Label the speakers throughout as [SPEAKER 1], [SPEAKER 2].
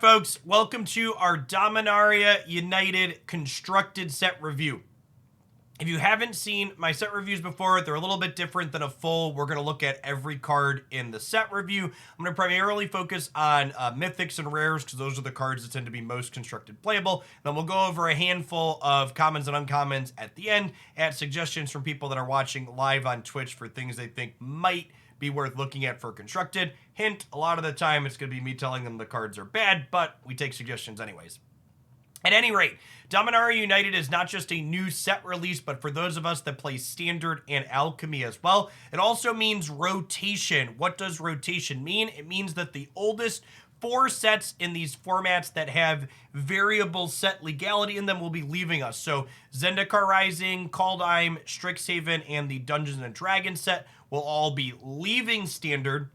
[SPEAKER 1] folks? Welcome to our Dominaria United constructed set review. If you haven't seen my set reviews before, they're a little bit different than a full. We're going to look at every card in the set review. I'm going to primarily focus on mythics and rares because those are the cards that tend to be most constructed playable. Then we'll go over a handful of commons and uncommons at the end, add suggestions from people that are watching live on Twitch for things they think might be worth looking at for constructed. Hint, a lot of the time it's going to be me telling them the cards are bad, but we take suggestions anyways. At any rate, Dominaria United is not just a new set release, but for those of us that play Standard and Alchemy as well, it also means rotation. What does rotation mean? It means that the oldest 4 sets in these formats that have variable set legality in them will be leaving us. So Zendikar Rising, Kaldheim, Strixhaven, and the Dungeons & Dragons set will all be leaving Standard,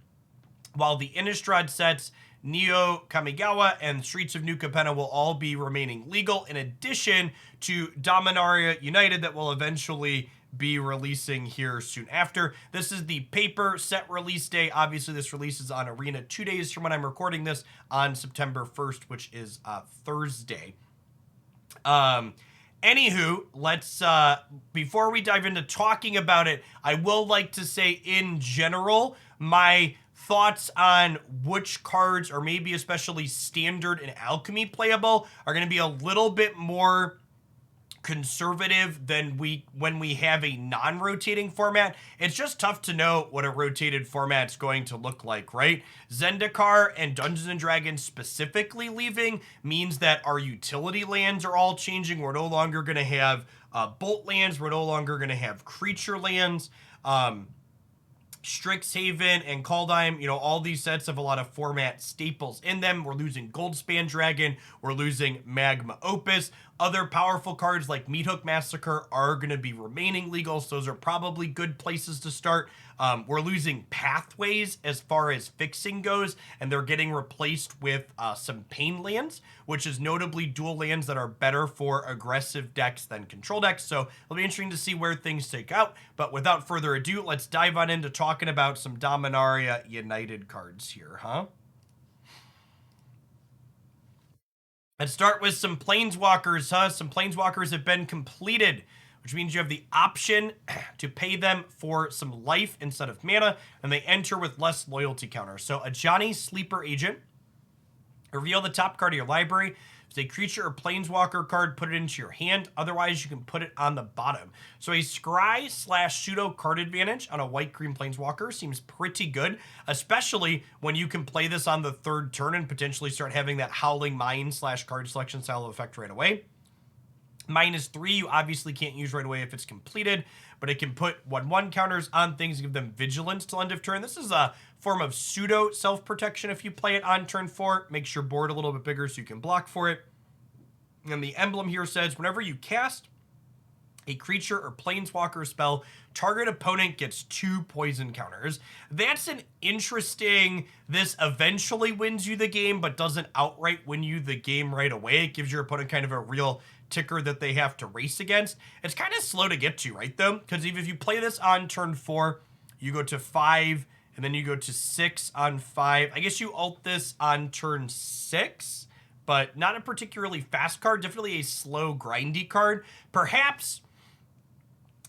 [SPEAKER 1] while the Innistrad sets, Neo Kamigawa, and Streets of New Capenna will all be remaining legal, in addition to Dominaria United that will eventually be releasing here soon after. This is the paper set release day. Obviously, this releases on Arena 2 days from when I'm recording this on September 1st, which is Thursday. Anywho, let's, before we dive into talking about it, I will like to say in general, my thoughts on which cards, or maybe especially Standard and Alchemy playable, are going to be a little bit more conservative than when we have a non-rotating format. It's just tough to know what a rotated format's going to look like, right? Zendikar and Dungeons & Dragons specifically leaving means that our utility lands are all changing. We're no longer going to have bolt lands. We're no longer going to have creature lands. Strixhaven and Kaldheim, you know, all these sets have a lot of format staples in them. We're losing Goldspan Dragon. We're losing Magma Opus. Other powerful cards like Meathook Massacre are going to be remaining legal, so those are probably good places to start. We're losing Pathways as far as fixing goes, and they're getting replaced with some Pain lands, which is notably dual lands that are better for aggressive decks than control decks, so it'll be interesting to see where things take out. But without further ado, let's dive on into talking about some Dominaria United cards here, huh? Let's start with some Planeswalkers, huh? Some Planeswalkers have been completed, which means you have the option to pay them for some life instead of mana, and they enter with less loyalty counters. So a Johnny Sleeper Agent. Reveal the top card of your library. If it's a creature or Planeswalker card, put it into your hand. Otherwise, you can put it on the bottom. So a scry/pseudo card advantage on a white-green Planeswalker seems pretty good, especially when you can play this on the 3rd turn and potentially start having that Howling Mine/card selection style effect right away. -3, you obviously can't use right away if it's completed, but it can put 1/1 counters on things, give them vigilance till end of turn. This is a form of pseudo self-protection if you play it on turn 4. Makes your board a little bit bigger so you can block for it. And the emblem here says, whenever you cast a creature or Planeswalker spell, target opponent gets 2 poison counters. That's an interesting, this eventually wins you the game, but doesn't outright win you the game right away. It gives your opponent kind of a real ticker that they have to race against. It's kind of slow to get to, right, though? Because if you play this on turn 4, you go to 5, and then you go to 6 on 5. I guess you ult this on turn 6, but not a particularly fast card. Definitely a slow, grindy card. Perhaps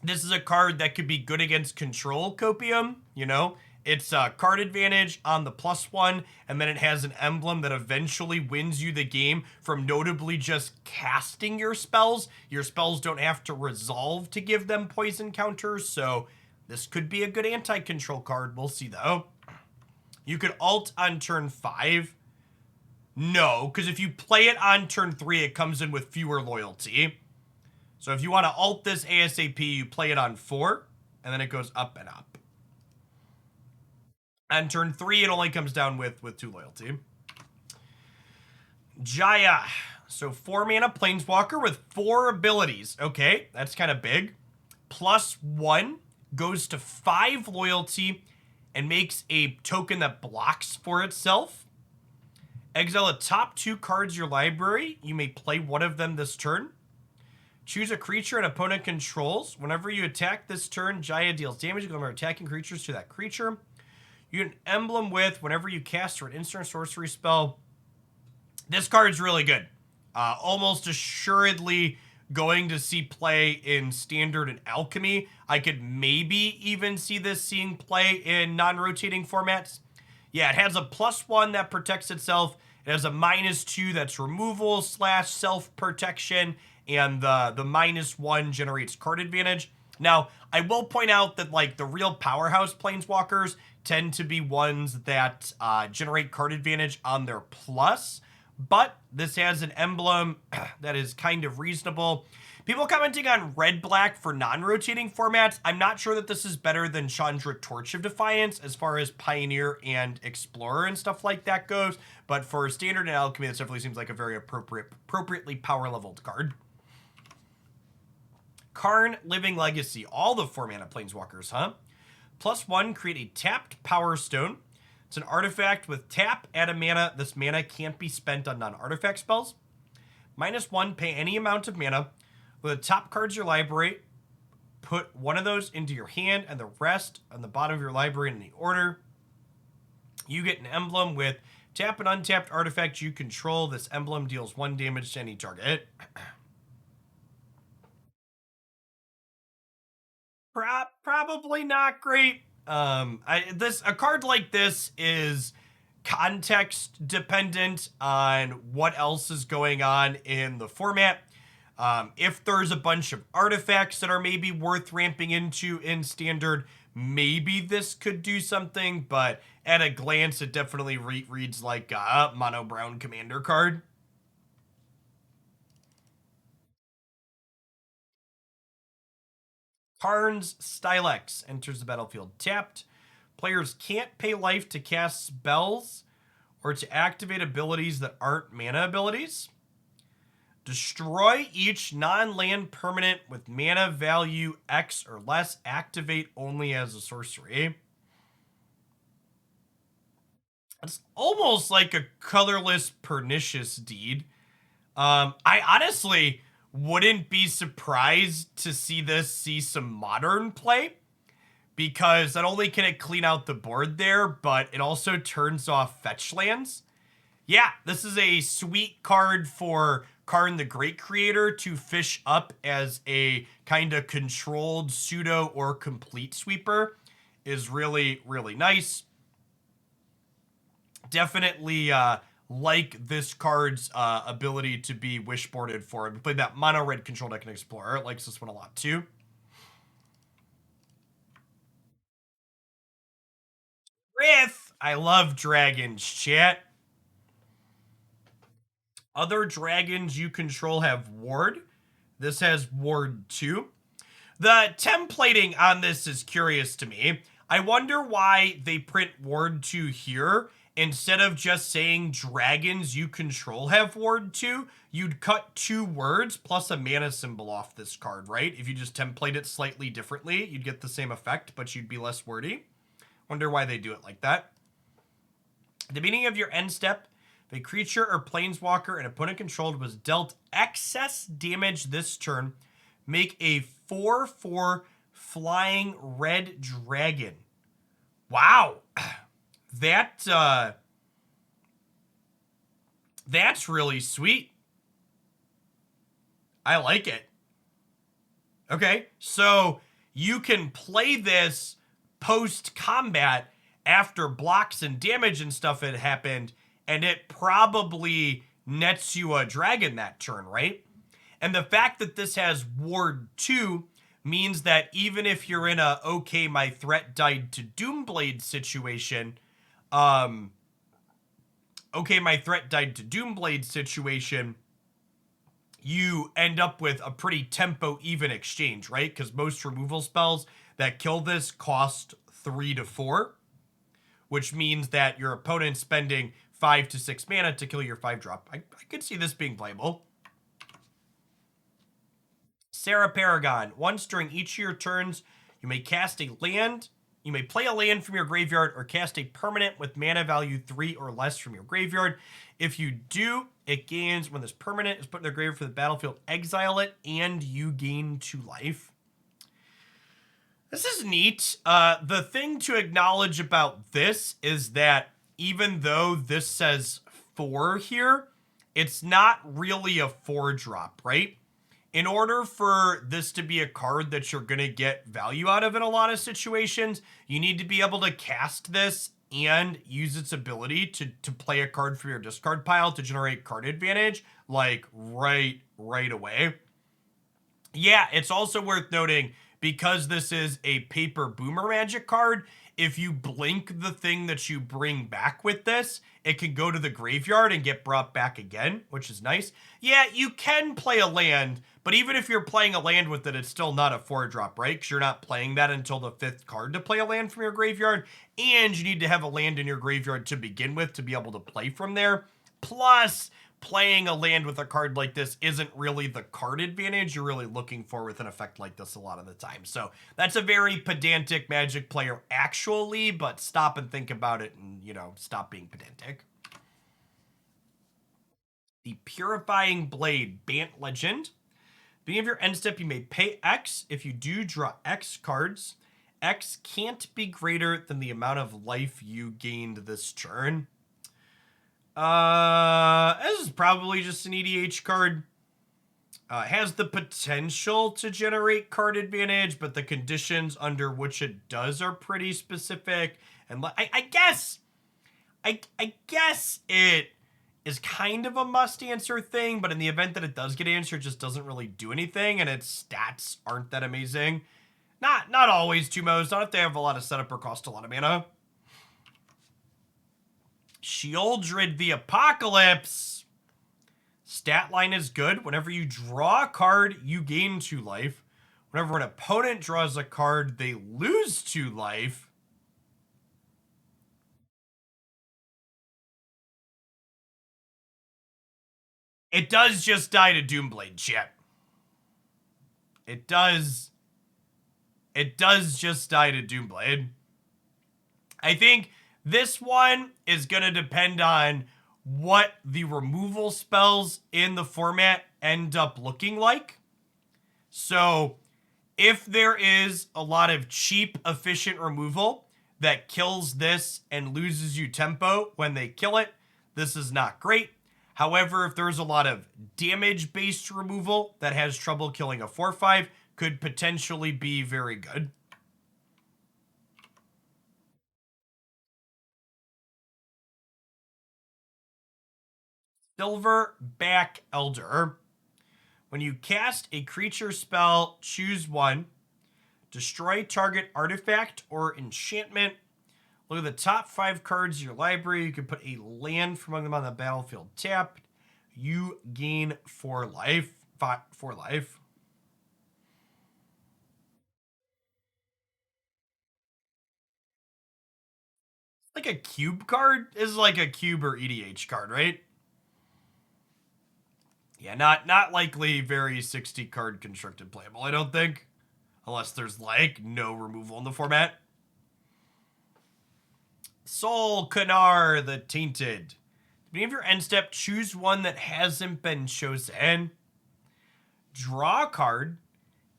[SPEAKER 1] this is a card that could be good against control copium, you know? It's a card advantage on the +1, and then it has an emblem that eventually wins you the game from notably just casting your spells. Your spells don't have to resolve to give them poison counters, so this could be a good anti-control card. We'll see, though. You could ult on turn 5. No, because if you play it on turn 3, it comes in with fewer loyalty. So if you want to ult this ASAP, you play it on 4, and then it goes up and up. On turn 3, it only comes down with 2 loyalty. Jaya. So 4 mana Planeswalker with 4 abilities. Okay, that's kind of big. +1 goes to 5 loyalty and makes a token that blocks for itself. Exile the top 2 cards of your library. You may play one of them this turn. Choose a creature an opponent controls. Whenever you attack this turn, Jaya deals damage equal to attacking creatures to that creature. You get an emblem with, whenever you cast or an instant sorcery spell, This card's really good. Almost assuredly going to see play in Standard and Alchemy. I could maybe even see this seeing play in non-rotating formats. Yeah, it has a +1 that protects itself. It has a -2 that's removal / self-protection, and the -1 generates card advantage. Now, I will point out that like the real powerhouse planeswalkers tend to be ones that generate card advantage on their plus, but this has an emblem that is kind of reasonable. People commenting on red-black for non-rotating formats. I'm not sure that this is better than Chandra Torch of Defiance as far as Pioneer and Explorer and stuff like that goes, but for Standard and Alchemy, this definitely seems like a very appropriately power-leveled card. Karn, Living Legacy. All the 4-mana planeswalkers, huh? +1, create a tapped Power Stone. It's an artifact with tap, add a mana. This mana can't be spent on non-artifact spells. -1, pay any amount of mana. With the top cards of your library, put one of those into your hand and the rest on the bottom of your library in any order. You get an emblem with tap an untapped artifact you control. This emblem deals 1 damage to any target. Probably not great. A card like this is context dependent on what else is going on in the format. If there's a bunch of artifacts that are maybe worth ramping into in Standard, maybe this could do something, but at a glance, it definitely reads like a mono brown commander card. Karn's Stylex enters the battlefield tapped. Players can't pay life to cast spells or to activate abilities that aren't mana abilities. Destroy each non-land permanent with mana value X or less. Activate only as a sorcery. It's almost like a colorless Pernicious Deed. I honestly wouldn't be surprised to see this see some modern play, because not only can it clean out the board there, but it also turns off fetch lands. Yeah, this is a sweet card for Karn the Great Creator to fish up as a kind of controlled pseudo or complete sweeper. Is really, really nice. Definitely like this card's ability to be wishboarded for it. We played that mono red control deck in Explorer. It likes this one a lot too. Rith! I love dragons, chat. Other dragons you control have ward. This has ward 2. The templating on this is curious to me. I wonder why they print ward 2 here. Instead of just saying dragons you control have ward 2, you'd cut 2 words plus a mana symbol off this card, right? If you just template it slightly differently, you'd get the same effect, but you'd be less wordy. Wonder why they do it like that. At the beginning of your end step, if a creature or planeswalker an opponent controlled was dealt excess damage this turn, make a 4/4 flying red dragon. Wow. That's really sweet. I like it. Okay, so you can play this post-combat after blocks and damage and stuff had happened, and it probably nets you a dragon that turn, right? And the fact that this has ward 2 means that even if you're in a okay, my threat died to Doomblade situation, you end up with a pretty tempo even exchange, right? Because most removal spells that kill this cost 3 to 4, which means that your opponent's spending 5 to 6 mana to kill your 5-drop. I could see this being playable. Sarah Paragon. Once during each of your turns, you may cast a land. You may play a land from your graveyard or cast a permanent with mana value 3 or less from your graveyard. If you do, it gains, when this permanent is put in the graveyard for the battlefield, exile it, and you gain 2 life. This is neat. The thing to acknowledge about this is that even though this says 4 here, it's not really a 4-drop, right? In order for this to be a card that you're going to get value out of in a lot of situations, you need to be able to cast this and use its ability to play a card from your discard pile to generate card advantage, like right away. Yeah, it's also worth noting, because this is a paper boomer magic card, if you blink the thing that you bring back with this, it can go to the graveyard and get brought back again, which is nice. Yeah, you can play a land, but even if you're playing a land with it, it's still not a 4-drop, right? Because you're not playing that until the 5th card to play a land from your graveyard, and you need to have a land in your graveyard to begin with to be able to play from there. Plus, playing a land with a card like this isn't really the card advantage you're really looking for with an effect like this a lot of the time. So that's a very pedantic Magic player actually, but stop and think about it and, you know, stop being pedantic. The Purifying Blade Bant Legend. Beginning of your end step, you may pay X. If you do draw X cards, X can't be greater than the amount of life you gained this turn. This is probably just an EDH card. Has the potential to generate card advantage, but the conditions under which it does are pretty specific. And I guess it is kind of a must answer thing, but in the event that it does get answered, it just doesn't really do anything, and its stats aren't that amazing. Not always, Tumos. Not if they have a lot of setup or cost a lot of mana. Sheldridge the Apocalypse. Stat line is good. Whenever you draw a card, you gain 2 life. Whenever an opponent draws a card, they lose 2 life. It does just die to Doomblade, chat. It does just die to Doomblade. I think this one is going to depend on what the removal spells in the format end up looking like. So if there is a lot of cheap, efficient removal that kills this and loses you tempo when they kill it, this is not great. However, if there's a lot of damage-based removal that has trouble killing a 4/5, could potentially be very good. Silverback Elder. When you cast a creature spell, choose one. Destroy target artifact or enchantment. Look at the top 5 cards of your library. You can put a land from among them on the battlefield tapped. You gain 4 life. 4 life. Like a cube card? This is like a cube or EDH card, right? Yeah, not likely very 60 card constructed playable, I don't think. Unless there's like no removal in the format. Solkanar the Tainted. At the beginning of your end step, choose one that hasn't been chosen. Draw a card.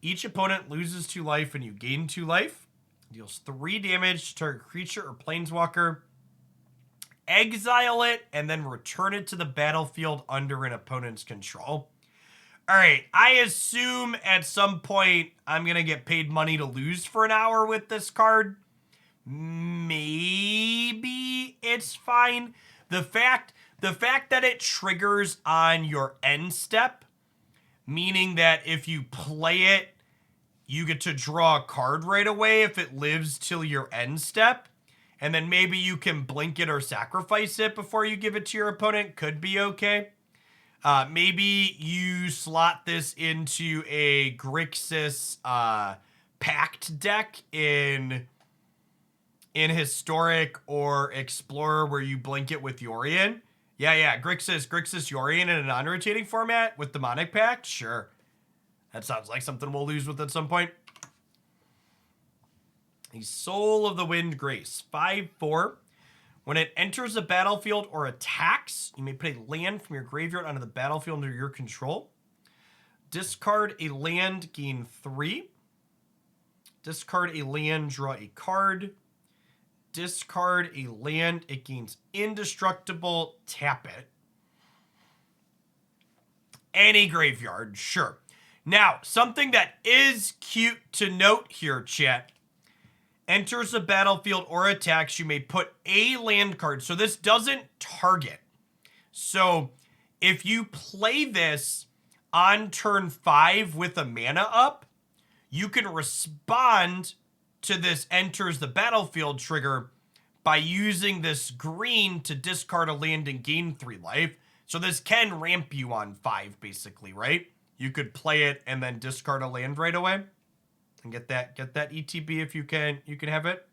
[SPEAKER 1] Each opponent loses 2 life and you gain 2 life. Deals 3 damage to target creature or planeswalker. Exile it and then return it to the battlefield under an opponent's control. All right, I assume at some point I'm going to get paid money to lose for an hour with this card. Maybe it's fine. The fact that it triggers on your end step, meaning that if you play it, you get to draw a card right away if it lives till your end step, and then maybe you can blink it or sacrifice it before you give it to your opponent, could be okay. Maybe you slot this into a Grixis Pact deck in Historic or Explorer where you blink it with Yorion. Yeah, Grixis Yorion in a non-rotating format with Demonic Pact? Sure. That sounds like something we'll lose with at some point. The Soul of the Wind Grace. 5/4. When it enters the battlefield or attacks, you may put a land from your graveyard onto the battlefield under your control. Discard a land, gain 3. Discard a land, draw a card. Discard a land, it gains indestructible, tap it. Any graveyard, sure. Now, something that is cute to note here, chat. Enters the battlefield or attacks, you may put a land card. So this doesn't target. So if you play this on turn 5 with a mana up, you can respond to this enters the battlefield trigger by using this green to discard a land and gain 3 life. So this can ramp you on 5, basically, right? You could play it and then discard a land right away and get that ETB if you can have it.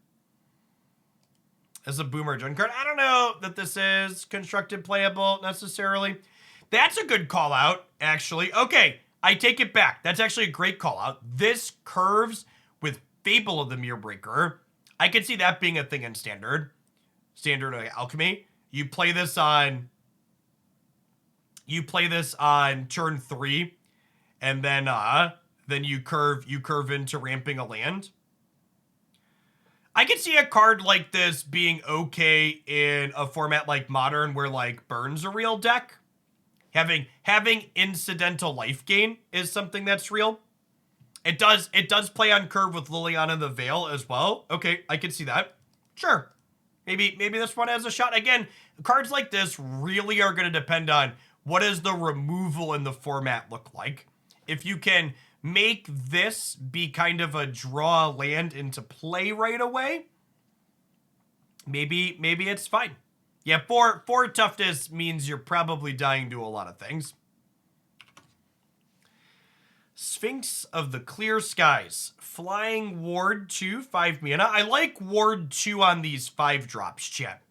[SPEAKER 1] As a boomer gen card. I don't know that this is constructed playable necessarily. That's a good call out, actually. Okay, I take it back. That's actually a great call out. This curves with Fable of the Mirrorbreaker. I could see that being a thing in Standard Alchemy. You play this on turn 3, and then you curve into ramping a land. I could see a card like this being okay in a format like Modern, where like Burn's a real deck. Having incidental life gain is something that's real. It does play on curve with Liliana the Veil as well. Okay, I could see that. Sure. Maybe this one has a shot. Again, cards like this really are going to depend on what does the removal in the format look like. If you can make this be kind of a draw land into play right away, maybe it's fine. Yeah, 4 toughness means you're probably dying to a lot of things. Sphinx of the Clear Skies. Flying Ward 2, 5 mana. I like Ward 2 on these 5 drops, chat.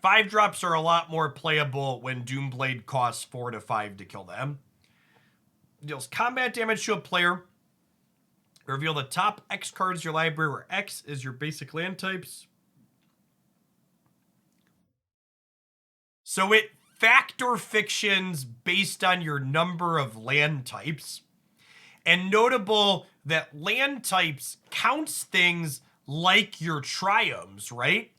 [SPEAKER 1] 5 drops are a lot more playable when Doomblade costs 4 to 5 to kill them. Deals combat damage to a player. Reveal the top X cards of your library, where X is your basic land types. So it factor fictions based on your number of land types. And notable that land types counts things like your triomes, right?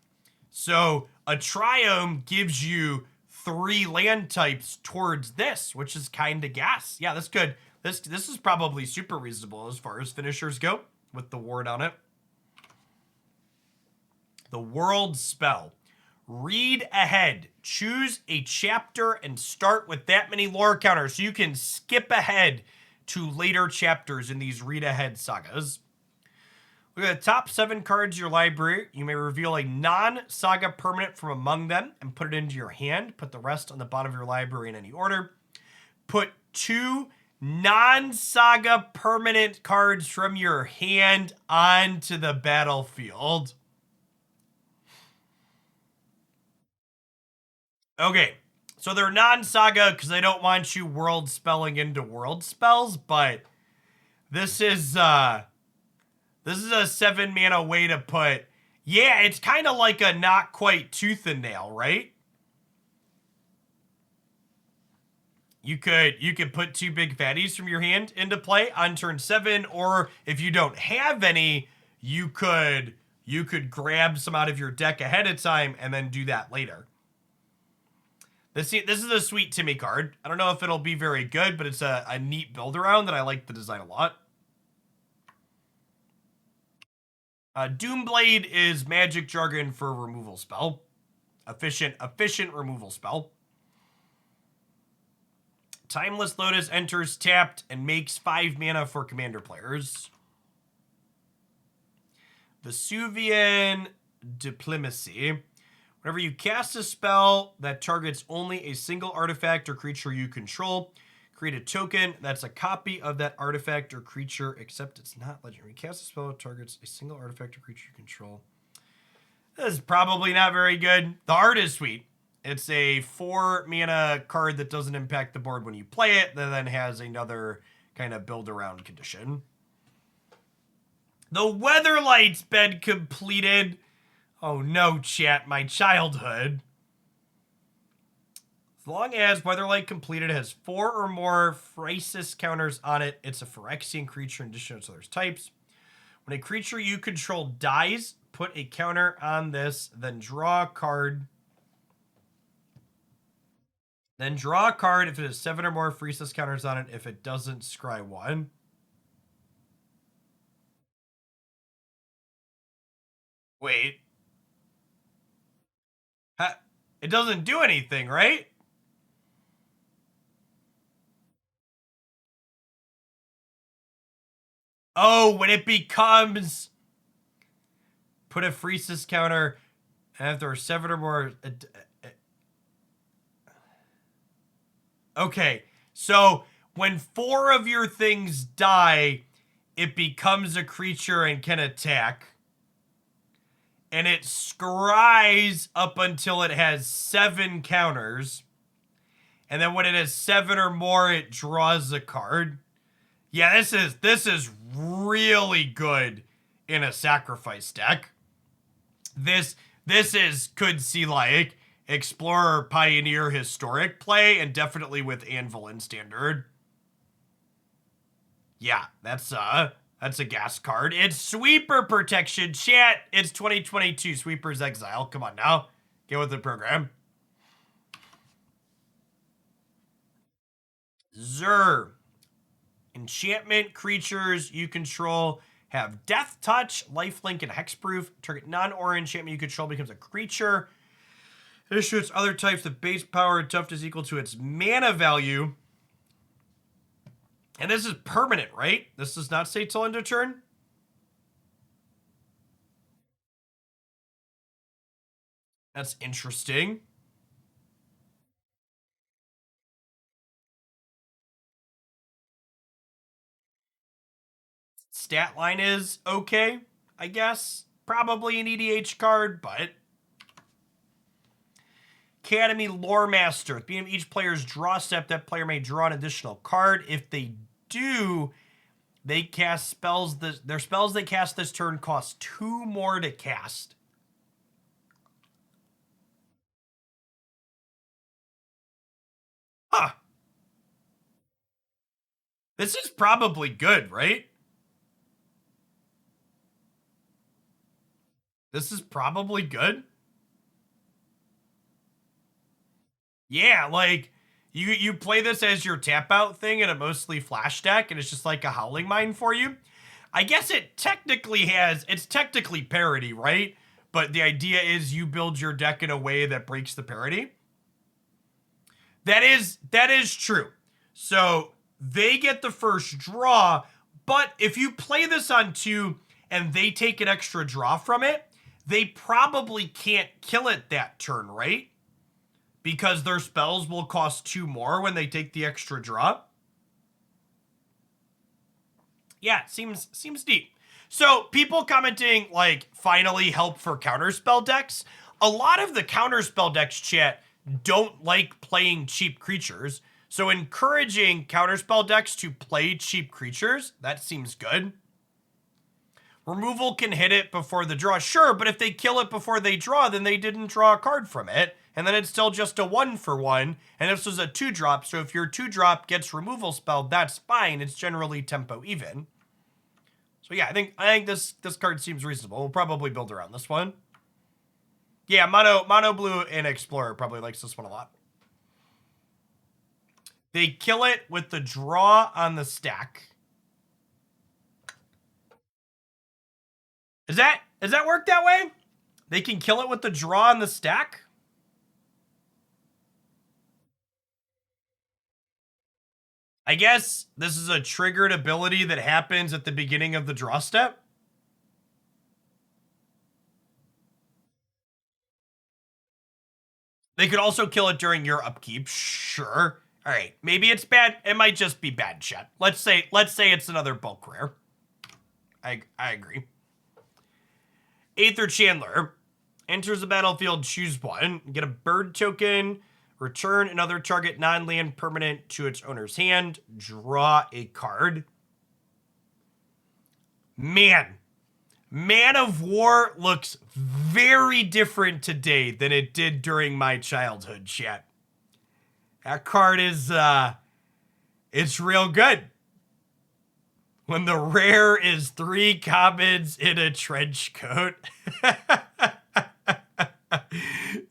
[SPEAKER 1] So a triome gives you 3 land types towards this, which is kind of gas. Yeah, that's good. This is probably super reasonable as far as finishers go with the ward on it. The World Spell. Read ahead. Choose a chapter and start with that many lore counters so you can skip ahead to later chapters in these read ahead sagas. Look at the top 7 cards of your library. You may reveal a non-saga permanent from among them and put it into your hand. Put the rest on the bottom of your library in any order. Put 2 non-saga permanent cards from your hand onto the battlefield. Okay, so they're non-saga because they don't want you world spelling into world spells, but this is a 7 mana way to put, yeah, it's kind of like a not quite tooth and nail, right? You could put 2 big fatties from your hand into play on turn 7, or if you don't have any, you could grab some out of your deck ahead of time and then do that later. This is a sweet Timmy card. I don't know if it'll be very good, but it's a neat build around that I like the design a lot. Doomblade is magic jargon for removal spell. Efficient removal spell. Timeless Lotus enters tapped and makes 5 mana for commander players. Vesuvian Diplomacy. Whenever you cast a spell that targets only a single artifact or creature you control, create a token that's a copy of that artifact or creature, except it's not legendary. Cast a spell that targets a single artifact or creature you control. This is probably not very good. The art is sweet. It's a 4 mana card that doesn't impact the board when you play it, that then has another kind of build around condition. The Weatherlight's been completed. Oh no, chat, my childhood. As long as Weatherlight completed has 4 or more Phrasis counters on it, it's a Phyrexian creature in addition to its types. When a creature you control dies, put a counter on this, then draw a card. Then draw a card if it has 7 or more freeze counters on it. If it doesn't, scry 1. Wait. It doesn't do anything, right? Oh, when it becomes... Put a freeze counter... And if there are 7 or more... Okay, so when 4 of your things die, it becomes a creature and can attack. And it scries up until it has 7 counters. And then when it has 7 or more, it draws a card. Yeah, this is really good in a sacrifice deck. This could see like Explorer, Pioneer, Historic play, and definitely with Anvil in Standard. Yeah, that's a gas card. It's Sweeper Protection. Chat, it's 2022. Sweeper's Exile. Come on now. Get with the program. Zur. Enchantment creatures you control have Death Touch, Lifelink, and Hexproof. Target non-orange enchantment you control becomes a creature. It shoots other types. The base power and toughness equal to its mana value. And this is permanent, right? This does not say till end of turn. That's interesting. Stat line is okay, I guess. Probably an EDH card, but... Academy Lore Master. At the beginning of each player's draw step, that player may draw an additional card. If they do, they cast spells. Their spells they cast this turn cost 2 more to cast. Huh. This is probably good, right? This is probably good. Yeah, like, you play this as your tap-out thing in a mostly flash deck, and it's just like a Howling Mine for you. I guess it's technically parity, right? But the idea is you build your deck in a way that breaks the parity. That is true. So they get the first draw, but if you play this on 2 and they take an extra draw from it, they probably can't kill it that turn, right? Because their spells will cost 2 more when they take the extra draw. Yeah, seems deep. So people commenting like finally help for counterspell decks. A lot of the counterspell decks, chat, don't like playing cheap creatures. So encouraging counterspell decks to play cheap creatures, that seems good. Removal can hit it before the draw. Sure, but if they kill it before they draw, then they didn't draw a card from it. And then it's still just a 1-for-1. And this was a 2-drop, so if your 2-drop gets removal spelled, that's fine. It's generally tempo even. So yeah, I think this card seems reasonable. We'll probably build around this one. Yeah, mono blue and Explorer probably likes this one a lot. They kill it with the draw on the stack. Does that work that way? They can kill it with the draw on the stack? I guess this is a triggered ability that happens at the beginning of the draw step. They could also kill it during your upkeep. Sure. All right. Maybe it's bad. It might just be bad, chat. Let's say it's another bulk rare. I agree. Aether Chandler enters the battlefield, choose 1, get a bird token, return another target non-land permanent to its owner's hand, draw a card. Man of War looks very different today than it did during my childhood, chat. That card is, it's real good. When the rare is 3 commons in a trench coat.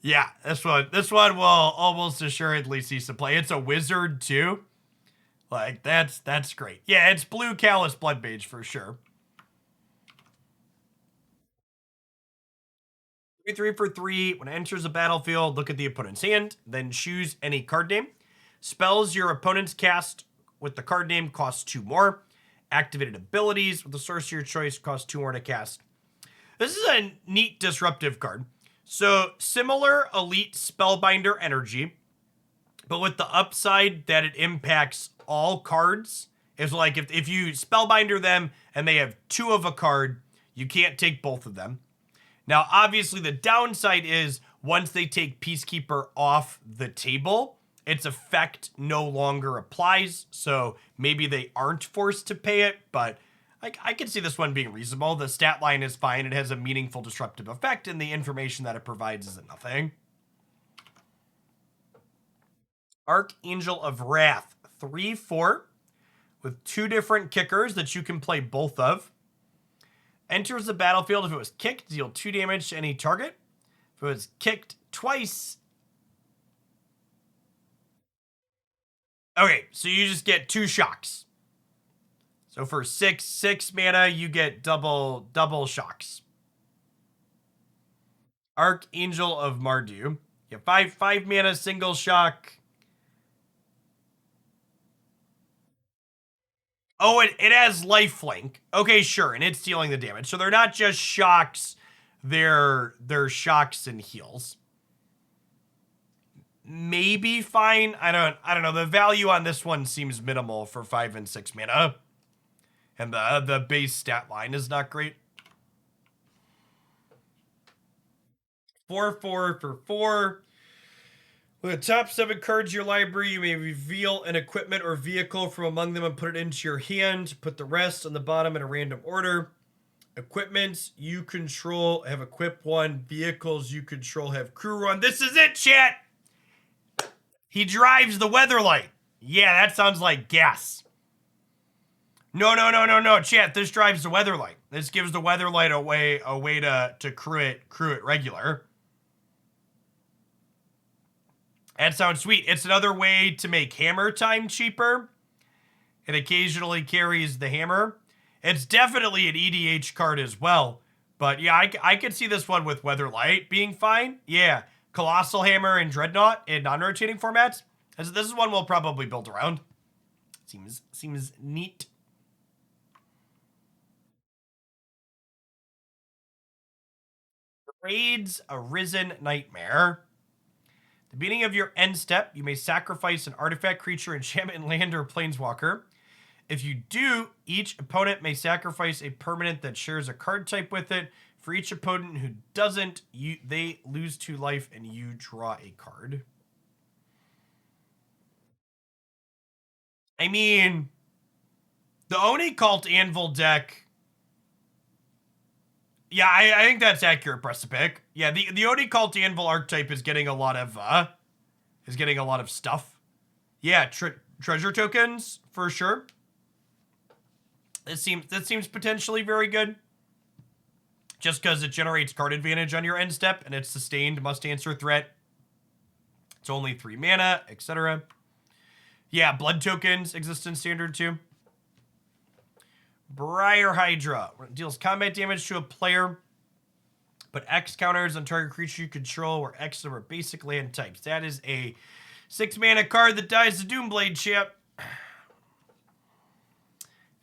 [SPEAKER 1] Yeah, this one will almost assuredly see some play. It's a wizard too. Like that's great. Yeah, it's blue Callous Blood Mage for sure. 3 for 3. When it enters the battlefield, look at the opponent's hand, then choose any card name. Spells your opponent's cast with the card name cost 2 more. Activated abilities with the source of your choice cost 2 more to cast. This is a neat disruptive card. So similar elite spellbinder energy, but with the upside that it impacts all cards. It's like if you spellbinder them and they have 2 of a card, you can't take both of them. Now, obviously, the downside is once they take Peacekeeper off the table, its effect no longer applies. So maybe they aren't forced to pay it, but I can see this one being reasonable. The stat line is fine. It has a meaningful disruptive effect, and the information that it provides isn't nothing. Archangel of Wrath, 3/4, with 2 different kickers that you can play both of. Enters the battlefield if it was kicked, deal 2 damage to any target. If it was kicked twice. Okay, so you just get 2 shocks. So for 6 mana, you get double shocks. Archangel of Mardu. You have 5 mana, single shock. Oh, it has lifelink. Okay, sure, and it's dealing the damage. So they're not just shocks, they're shocks and heals. Maybe fine. I don't know. The value on this one seems minimal for 5 and 6 mana. And the base stat line is not great. 4/4 for 4. With the top 7 cards in your library, you may reveal an equipment or vehicle from among them and put it into your hand. Put the rest on the bottom in a random order. Equipments you control have equip 1. Vehicles you control have crew 1. This is it, chat! He drives the Weatherlight. Yeah, that sounds like gas. No, chat. This drives the Weatherlight. This gives the Weatherlight a way to crew it regular. That sounds sweet. It's another way to make hammer time cheaper. It occasionally carries the hammer. It's definitely an EDH card as well. But yeah, I could see this one with Weatherlight being fine. Yeah, Colossal Hammer and Dreadnought in non-rotating formats. This is one we'll probably build around. Seems neat. Raids Arisen Nightmare. The beginning of your end step, you may sacrifice an artifact, creature, enchantment, land, or planeswalker. If you do, each opponent may sacrifice a permanent that shares a card type with it. For each opponent who doesn't, they lose 2 life and you draw a card. I mean, the Oni Cult Anvil deck. Yeah, I think that's accurate, press to pick. Yeah, the Oni Cult Anvil archetype is getting a lot of stuff. Yeah, treasure tokens for sure. That seems potentially very good. Just because it generates card advantage on your end step and it's sustained must answer threat. It's only 3 mana, etc. Yeah, blood tokens exist in standard too. Briar Hydra deals combat damage to a player, but X counters on target creature you control where X number basic land types. That is a 6 mana card that dies to Doomblade chip.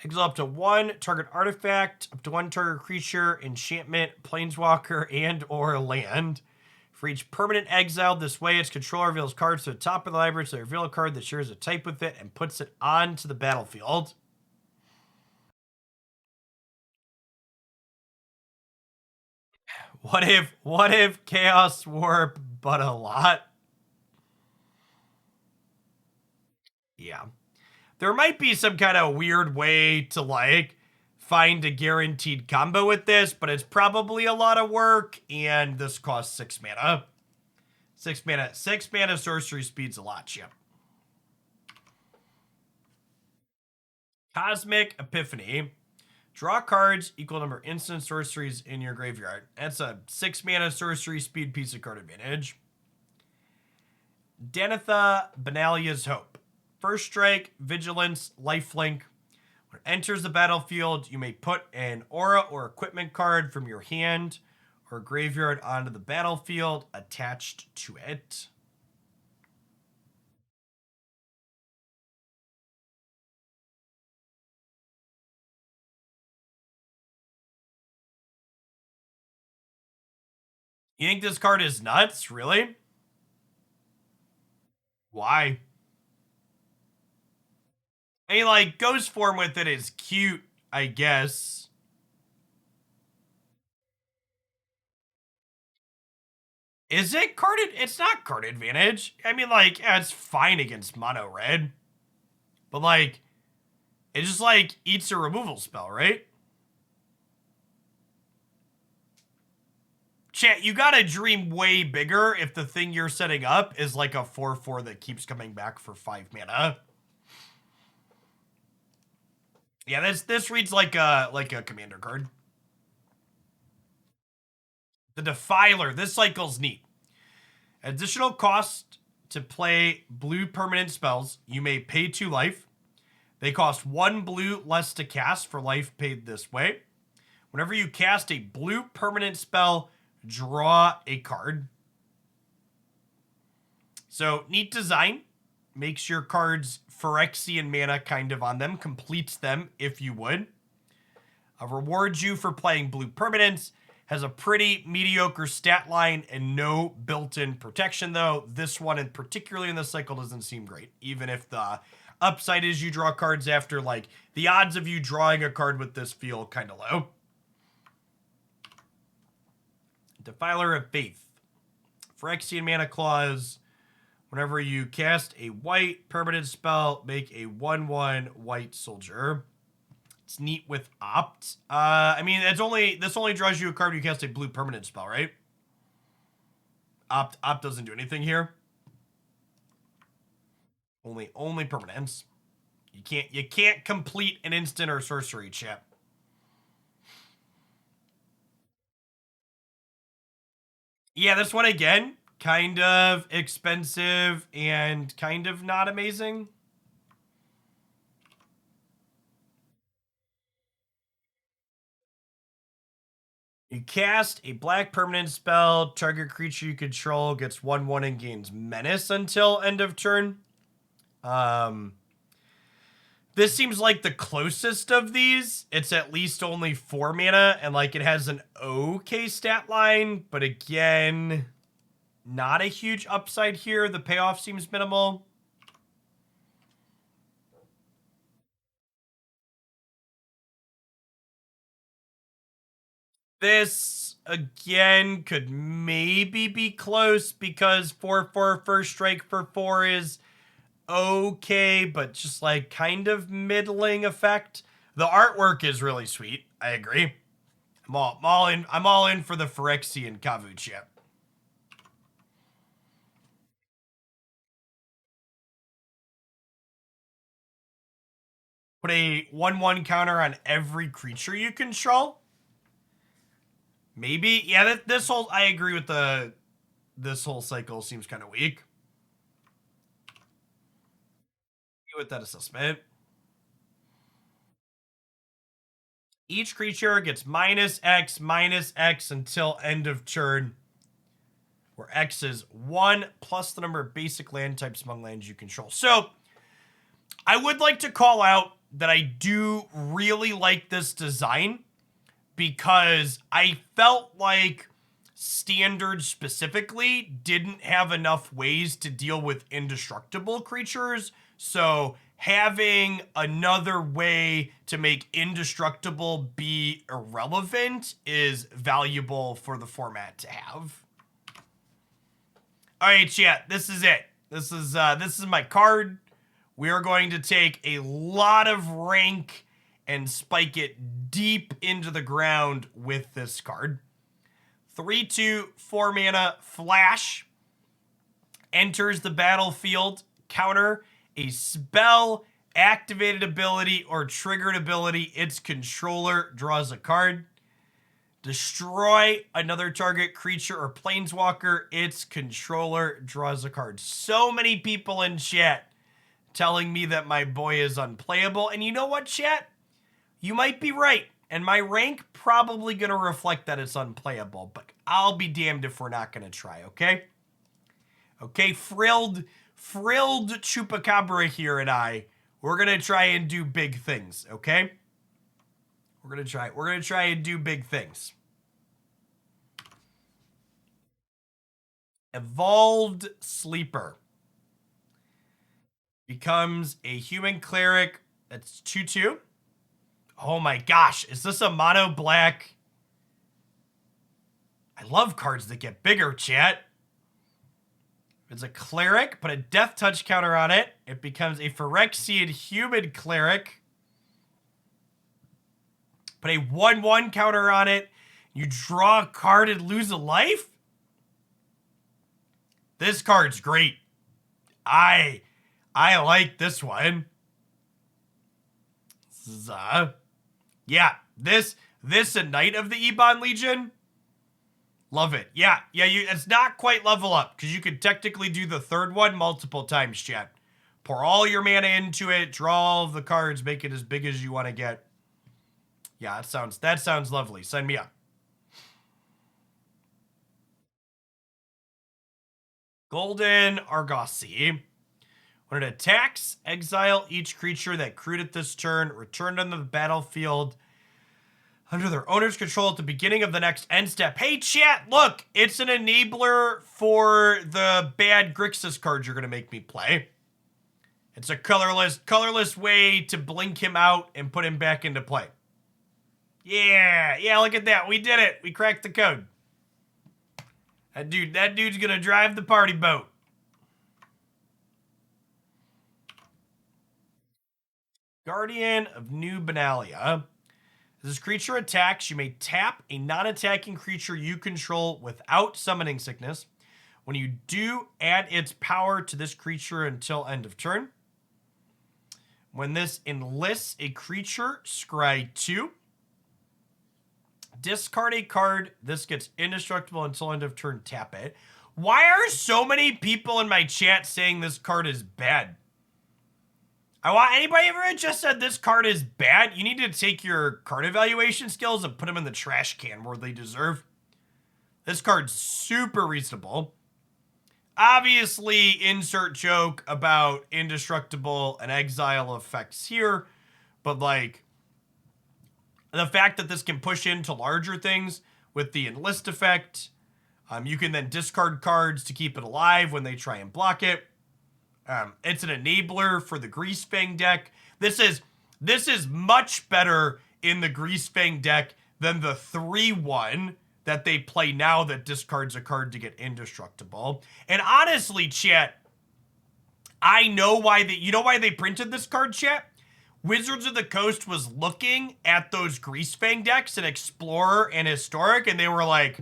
[SPEAKER 1] Exile up to 1 target artifact, up to 1 target creature, enchantment, planeswalker, and or land. For each permanent exiled this way, its controller reveals cards to the top of the library, so they reveal a card that shares a type with it and puts it onto the battlefield. What if Chaos Warp but a lot? Yeah. There might be some kind of weird way to like find a guaranteed combo with this, but it's probably a lot of work, and this costs 6 mana. 6 mana sorcery speed's a lot, Chip. Cosmic Epiphany. Draw cards equal number instant sorceries in your graveyard. That's a 6 mana sorcery speed piece of card advantage. Danitha Benalia's Hope. First strike, vigilance, lifelink. When it enters the battlefield, you may put an aura or equipment card from your hand or graveyard onto the battlefield attached to it. You think this card is nuts? Really? Why? I mean, like, Ghost Form with it is cute, I guess. Is it card? It's not card advantage. I mean, like, yeah, it's fine against mono red. But, like, it just, like, eats a removal spell, right? Chat, you gotta dream way bigger if the thing you're setting up is, like, a 4/4 that keeps coming back for 5 mana. Yeah, this reads like a commander card. The Defiler. This cycle's neat. Additional cost to play blue permanent spells. You may pay 2 life. They cost 1 blue less to cast for life paid this way. Whenever you cast a blue permanent spell, draw a card. So, neat design. Makes your cards Phyrexian mana kind of on them. Completes them, if you would. Rewards you for playing blue permanents. Has a pretty mediocre stat line and no built-in protection, though. This one, and particularly in this cycle, doesn't seem great. Even if the upside is you draw cards after, like, the odds of you drawing a card with this feel kind of low. Defiler of Faith. Phyrexian mana clause. Whenever you cast a white permanent spell, make a 1/1 white soldier. It's neat with opt. I mean, this only draws you a card when you cast a blue permanent spell, right? Opt doesn't do anything here. Only permanents. You can't complete an instant or sorcery, chat. Yeah, this one again, kind of expensive and kind of not amazing. You cast a black permanent spell. Target creature you control gets 1/1 and gains menace until end of turn. This seems like the closest of these. It's at least only 4 mana, and like it has an okay stat line, but again, not a huge upside here. The payoff seems minimal. This, again, could maybe be close because 4/4 first strike for 4 is okay, but just like kind of middling effect. The artwork is really sweet. I agree. I'm all in for the Phyrexian Kavu chip. Put a 1/1 counter on every creature you control. Maybe. Yeah, this whole, I agree with this whole cycle seems kind of weak. With that assessment. Each creature gets -X until end of turn, where X is 1 plus the number of basic land types among lands you control. So, I would like to call out that I do really like this design because I felt like Standard specifically didn't have enough ways to deal with indestructible creatures. So having another way to make indestructible be irrelevant is valuable for the format to have. All right, chat, this is it. This is my card. We are going to take a lot of rank and spike it deep into the ground with this card. 3/2, 4 mana, flash. Enters the battlefield. Counter a spell, activated ability, or triggered ability. Its controller draws a card. Destroy another target creature or planeswalker. Its controller draws a card. So many people in chat telling me that my boy is unplayable. And you know what, chat? You might be right. And my rank probably going to reflect that it's unplayable. But I'll be damned if we're not going to try, okay? Okay, frilled Chupacabra here and we're going to try and do big things, okay? We're going to try and do big things. Evolved Sleeper becomes a human cleric. That's 2/2. Oh my gosh, is this a mono black? I love cards that get bigger, chat. It's a cleric, put a death touch counter on it. It becomes a Phyrexian human cleric. Put a 1/1 counter on it. You draw a card and lose a life? This card's great. I like this one. This is, yeah, this a Knight of the Ebon Legion. Love it. Yeah, it's not quite level up, because you could technically do the third one multiple times, chat. Pour all your mana into it, draw all of the cards, make it as big as you want to get. Yeah, that sounds lovely. Sign me up. Golden Argosy. When it attacks, exile each creature that crewed it this turn, returned on the battlefield under their owner's control at the beginning of the next end step. Hey, chat, look, it's an enabler for the bad Grixis card you're going to make me play. It's a colorless way to blink him out and put him back into play. Yeah, look at that. We did it. We cracked the code. That dude's going to drive the party boat. Guardian of New Benalia. As this creature attacks, you may tap a non-attacking creature you control without summoning sickness. When you do, add its power to this creature until end of turn. When this enlists a creature, scry 2. Discard a card. This gets indestructible until end of turn, tap it. Why are so many people in my chat saying this card is bad? Anybody ever just said this card is bad? You need to take your card evaluation skills and put them in the trash can where they deserve. This card's super reasonable. Obviously, insert joke about indestructible and exile effects here, but like the fact that this can push into larger things with the enlist effect, you can then discard cards to keep it alive when they try and block it. It's an enabler for the Greasefang deck. This is much better in the Greasefang deck than the 3/1 that they play now that discards a card to get indestructible. And honestly, chat, I know why they printed this card, chat? Wizards of the Coast was looking at those Greasefang decks and Explorer and Historic, and they were like,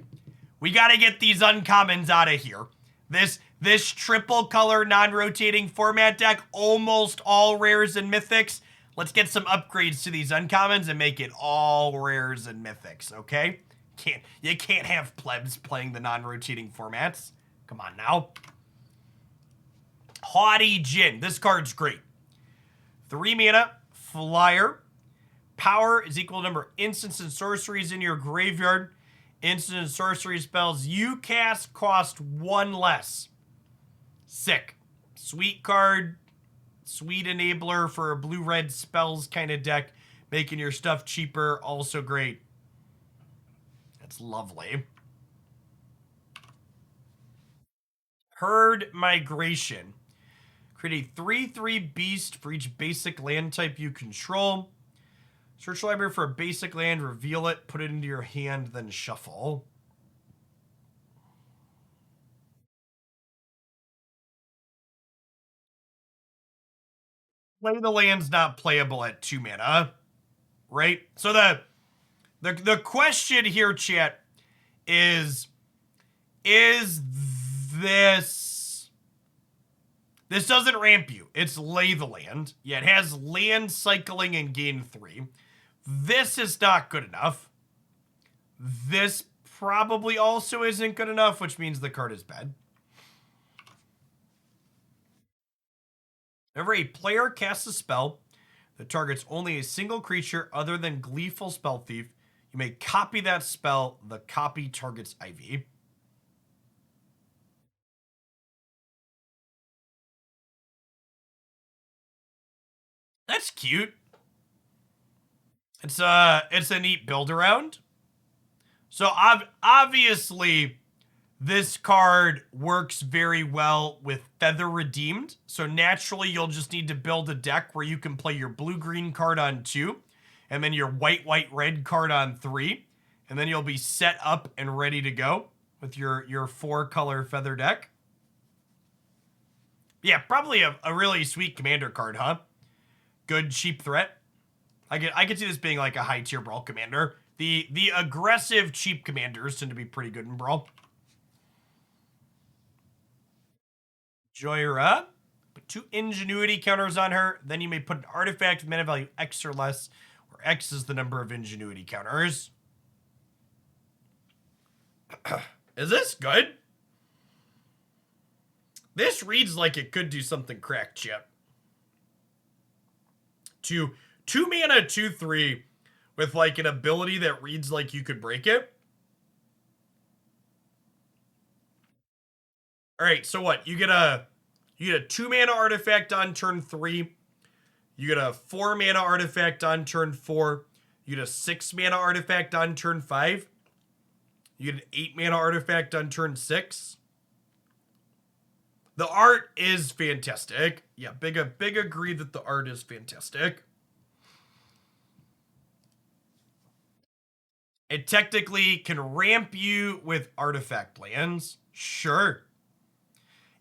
[SPEAKER 1] we got to get these uncommons out of here. This triple color non-rotating format deck, almost all rares and mythics. Let's get some upgrades to these uncommons and make it all rares and mythics, okay? You can't have plebs playing the non-rotating formats. Come on now. Haughty Gin. This card's great. 3 mana, flyer. Power is equal to number of instants and sorceries in your graveyard. Instant and sorcery spells you cast cost 1 less. Sick. Sweet card. Sweet enabler for a blue-red spells kind of deck. Making your stuff cheaper. Also great. That's lovely. Herd Migration. Create a 3/3 beast for each basic land type you control. Search the library for a basic land, reveal it, put it into your hand, then shuffle. Play the land's not playable at 2 mana, right? So the question here, chat, is this doesn't ramp you. It's lay the land. Yeah, it has land cycling and gain 3. This is not good enough. This probably also isn't good enough, which means the card is bad. Whenever a player casts a spell that targets only a single creature other than Gleeful Spell Thief, you may copy that spell. The copy targets Ivy. That's cute. It's a neat build around. So obviously this card works very well with Feather Redeemed. So naturally you'll just need to build a deck where you can play your blue-green card on 2 and then your white-red card on 3. And then you'll be set up and ready to go with your 4-color Feather deck. Yeah, probably a really sweet commander card, huh? Good cheap threat. I could see this being like a high tier Brawl commander. The aggressive cheap commanders tend to be pretty good in Brawl. Joyra. Put 2 Ingenuity counters on her. Then you may put an artifact with mana value X or less, where X is the number of Ingenuity counters. Is this good? This reads like it could do something cracked, Chip. 2 mana, 2/3 with like an ability that reads like you could break it. All right, so what? You get a 2 mana artifact on turn 3. You get a 4 mana artifact on turn 4. You get a 6 mana artifact on turn 5. You get an 8 mana artifact on turn 6. The art is fantastic. Yeah, big agree that the art is fantastic. It technically can ramp you with artifact lands. Sure.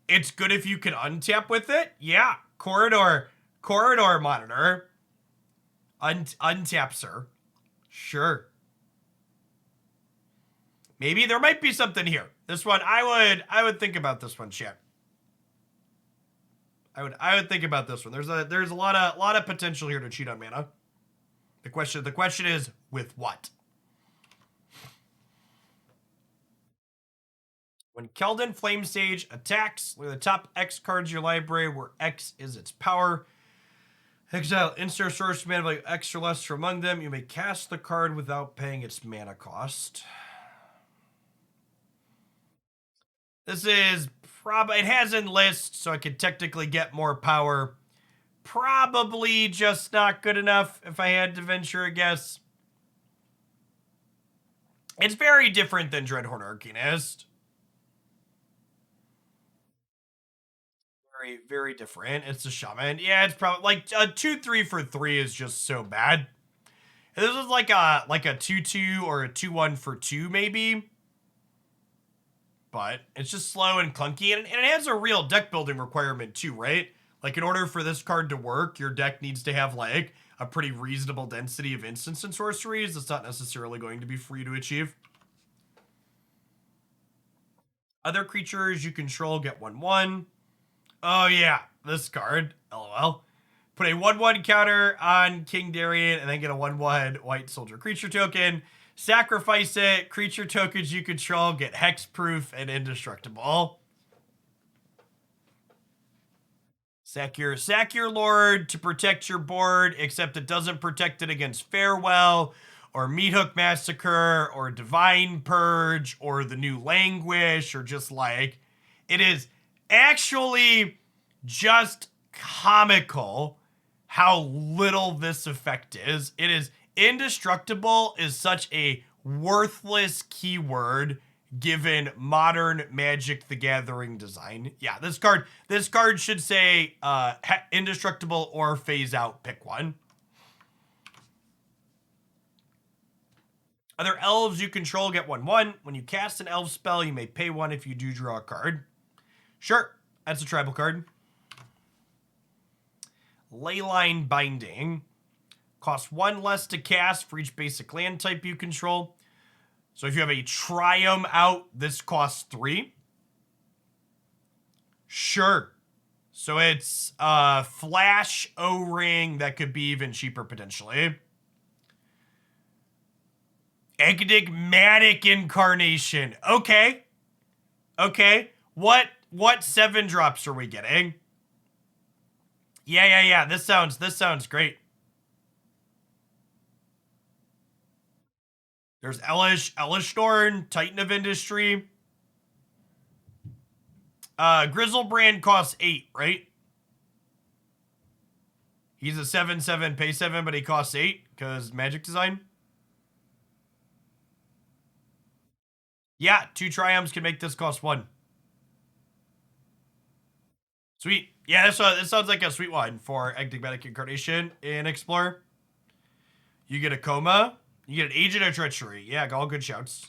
[SPEAKER 1] It's good if you can untap with it. Yeah. Corridor Monitor. Untap, sir. Sure. Maybe there might be something here. This one, I would think about this one, chat. I would think about this one. There's a lot of potential here to cheat on mana. The question is with what? When Keldon Flamesage attacks, look at the top X cards of your library where X is its power. Exile insert source mana value X or less from among them. You may cast the card without paying its mana cost. This is probably, it has enlist, so I could technically get more power. Probably just not good enough if I had to venture a guess. It's very different than Dreadhorn Arcanist. Very, very different. It's a shaman. Yeah, it's probably like a 2/3 for 3 is just so bad. If this was like a 2/2 or a 2/1 for 2 maybe. But it's just slow and clunky, and it has a real deck building requirement too, right? Like in order for this card to work, your deck needs to have like a pretty reasonable density of instants and sorceries. It's not necessarily going to be free to achieve. Other creatures you control get 1/1. Oh yeah, this card, LOL. Put a 1/1 counter on King Darian and then get a 1/1 white soldier creature token. Sacrifice it. Creature tokens you control get hexproof and indestructible. Sack your lord to protect your board, except it doesn't protect it against Farewell or Meathook Massacre or Divine Purge or the New Languish, or just like, it is actually just comical how little this effect is. It is indestructible is such a worthless keyword given modern Magic the Gathering design. Yeah, this card should say indestructible or phase out, pick one. Other elves you control get 1/1. When you cast an elf spell, you may pay 1 if you do draw a card. Sure, that's a tribal card. Leyline Binding. Costs 1 less to cast for each basic land type you control. So if you have a Triumph out, this costs 3. Sure. So it's a Flash O-Ring that could be even cheaper potentially. Enigmatic incarnation. Okay. Okay. What 7-drops are we getting? Yeah. This sounds great. There's Elishnorn, Titan of Industry. Grizzlebrand costs 8, right? He's a 7/7, pay 7, but he costs 8 because magic design. Yeah, 2 Triumphs can make this cost 1. Sweet. Yeah, this sounds like a sweet one for Enigmatic Incarnation in Explorer. You get a Coma. You get an Agent of Treachery. Yeah, all good shouts.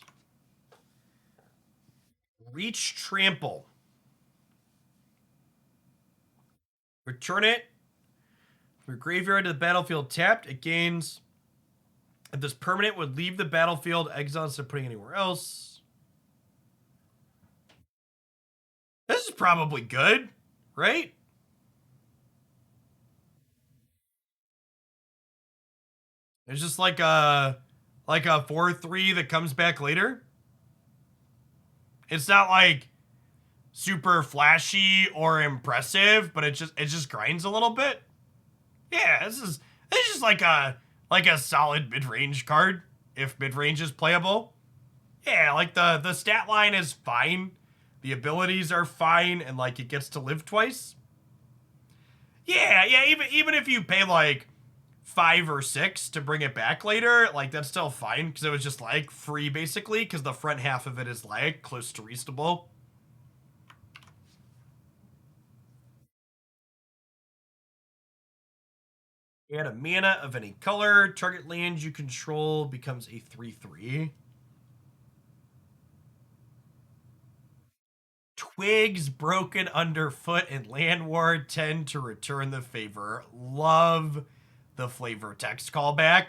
[SPEAKER 1] Reach Trample. Return it from your graveyard to the battlefield tapped. It gains... If this permanent would leave the battlefield, exile instead of putting anywhere else. This is probably good, right? It's just like a 4/3 that comes back later. It's not like super flashy or impressive, but it just grinds a little bit. Yeah, it's just like a solid mid-range card if mid-range is playable. Yeah, like the stat line is fine. The abilities are fine, and like it gets to live twice. Yeah, even if you pay like 5 or 6 to bring it back later, like that's still fine because it was just like free basically because the front half of it is like close to reasonable. Add a mana of any color. Target land you control becomes a 3/3. Twigs broken underfoot and land ward tend to return the favor. Love the flavor text callback.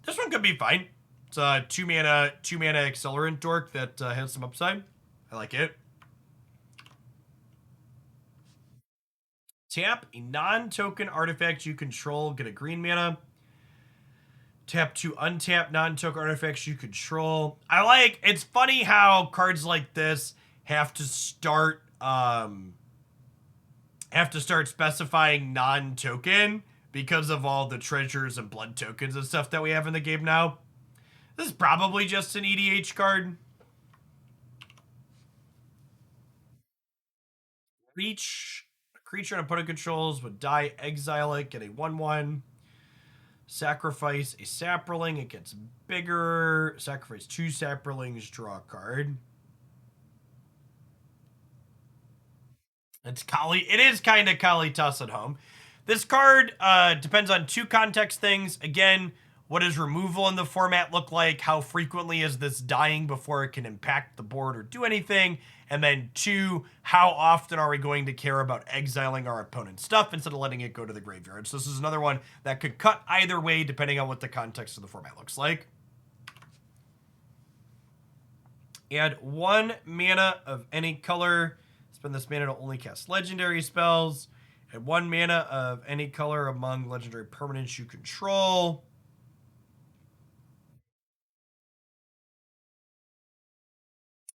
[SPEAKER 1] This one could be fine. It's a 2 mana accelerant dork that has some upside. I like it. Tap a non-token artifact you control, get a green mana. Tap 2 untap non-token artifacts you control. It's funny how cards like this have to start specifying non-token because of all the treasures and blood tokens and stuff that we have in the game now. This is probably just an EDH card. Reach. A creature an opponent controls would die, exile it, get a 1/1. Sacrifice a Saproling, it gets bigger. Sacrifice 2 Saprolings, draw a card. It's Kali. It is kind of Kalitas at home. This card depends on 2 context things. Again, what does removal in the format look like? How frequently is this dying before it can impact the board or do anything? And then 2, how often are we going to care about exiling our opponent's stuff instead of letting it go to the graveyard? So this is another one that could cut either way depending on what the context of the format looks like. Add 1 mana of any color. Spend this mana to only cast legendary spells. Add 1 mana of any color among legendary permanents you control.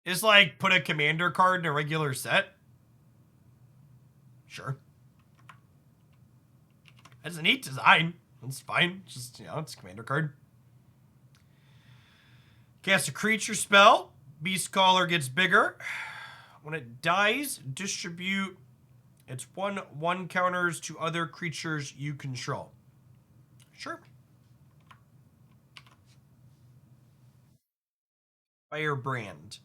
[SPEAKER 1] It's like put a commander card in a regular set. Sure. It's a neat design. It's fine. Just, it's a commander card. Cast a creature spell. Beast Caller gets bigger. When it dies, distribute its 1/1 counters to other creatures you control. Sure. Firebrand.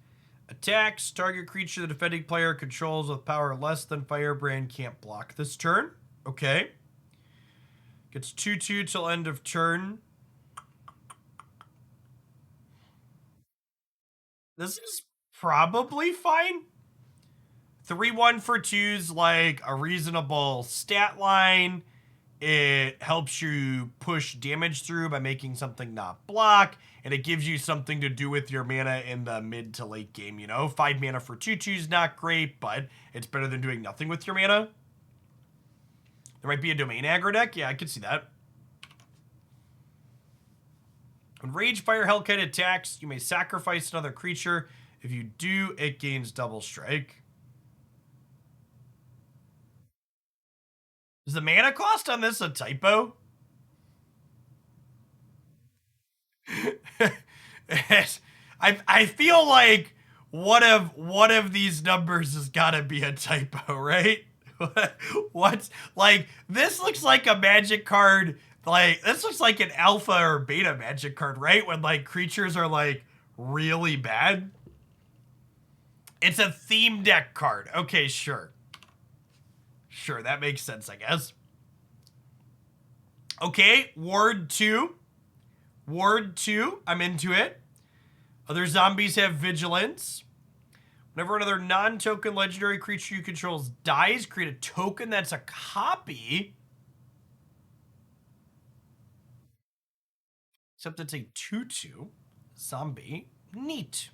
[SPEAKER 1] Attacks. Target creature the defending player controls with power less than Firebrand can't block this turn. Okay. Gets 2/2 till end of turn. This is probably fine. 3/1 for 2's like a reasonable stat line. It helps you push damage through by making something not block, and it gives you something to do with your mana in the mid to late game, 5 mana for 2/2's not great, but it's better than doing nothing with your mana. There might be a domain aggro deck. Yeah, I could see that. When Rage Fire Hellkite attacks, you may sacrifice another creature. If you do, it gains double strike. Is the mana cost on this a typo? I feel like one of these numbers has got to be a typo, right? What's like this looks like a magic card. Like this looks like an alpha or beta magic card, right? When like creatures are like really bad. It's a theme deck card. Okay, sure. Sure, that makes sense, I guess. Okay, Ward 2. Ward 2, I'm into it. Other zombies have vigilance. Whenever another non-token legendary creature you control dies, create a token that's a copy. Except it's a 2/2 zombie. Neat.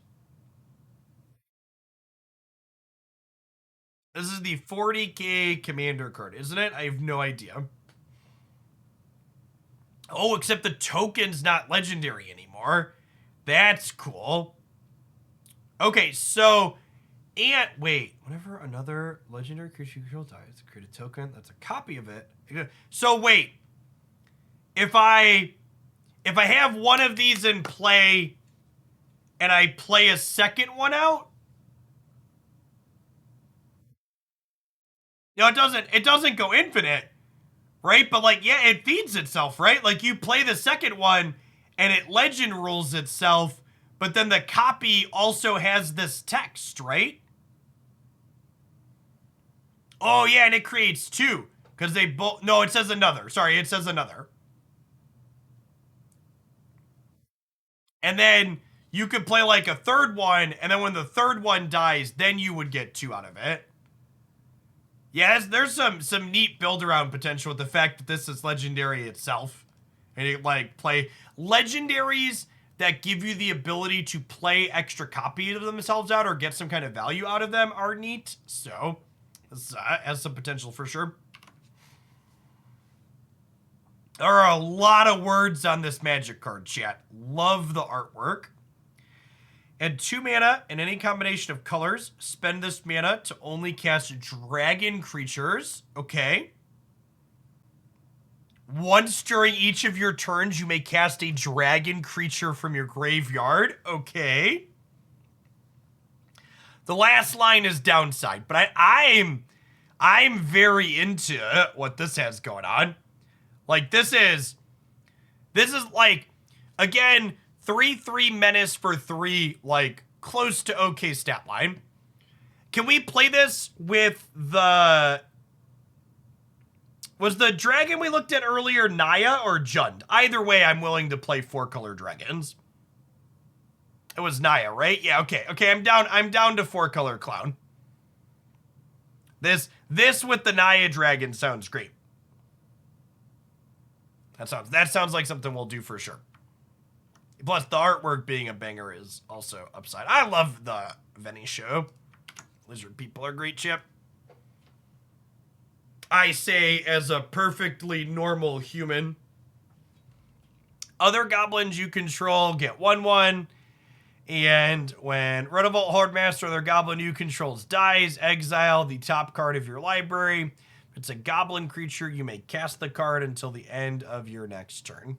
[SPEAKER 1] This is the 40k commander card, isn't it? I have no idea. Oh, except the token's not legendary anymore. That's cool. Okay, so... And, wait. Whenever another legendary creature you control dies, create a token that's a copy of it. So, wait. If I have one of these in play and I play a second one out... No, it doesn't go infinite, right? But like, yeah, it feeds itself, right? Like you play the second one and it legend rules itself, but then the copy also has this text, right? Oh yeah, and it creates two because they both, no, it says another. Sorry, it says another. And then you could play like a third one, and then when the third one dies, then you would get two out of it. Yeah, there's some neat build-around potential with the fact that this is legendary itself. And you like play legendaries that give you the ability to play extra copies of themselves out or get some kind of value out of them are neat. So, this has some potential for sure. There are a lot of words on this magic card, chat. Love the artwork. Add 2 mana in any combination of colors. Spend this mana to only cast dragon creatures. Okay. Once during each of your turns, you may cast a dragon creature from your graveyard. Okay. The last line is downside, but I'm very into what this has going on. Like this is like, again, 3/3 menace for 3, like close to okay stat line. Can we play this with the... Was the dragon we looked at earlier Naya or Jund? Either way, I'm willing to play 4-color dragons. It was Naya, right? Yeah, okay. Okay, I'm down to 4-color clown. This with the Naya dragon sounds great. That sounds like something we'll do for sure. Plus, the artwork being a banger is also upside. I love the Venny show. Lizard people are great, Chip. I say as a perfectly normal human. Other goblins you control get 1/1. And when Redevolt Hordemaster or their goblin you controls dies, exile the top card of your library. If it's a goblin creature, you may cast the card until the end of your next turn.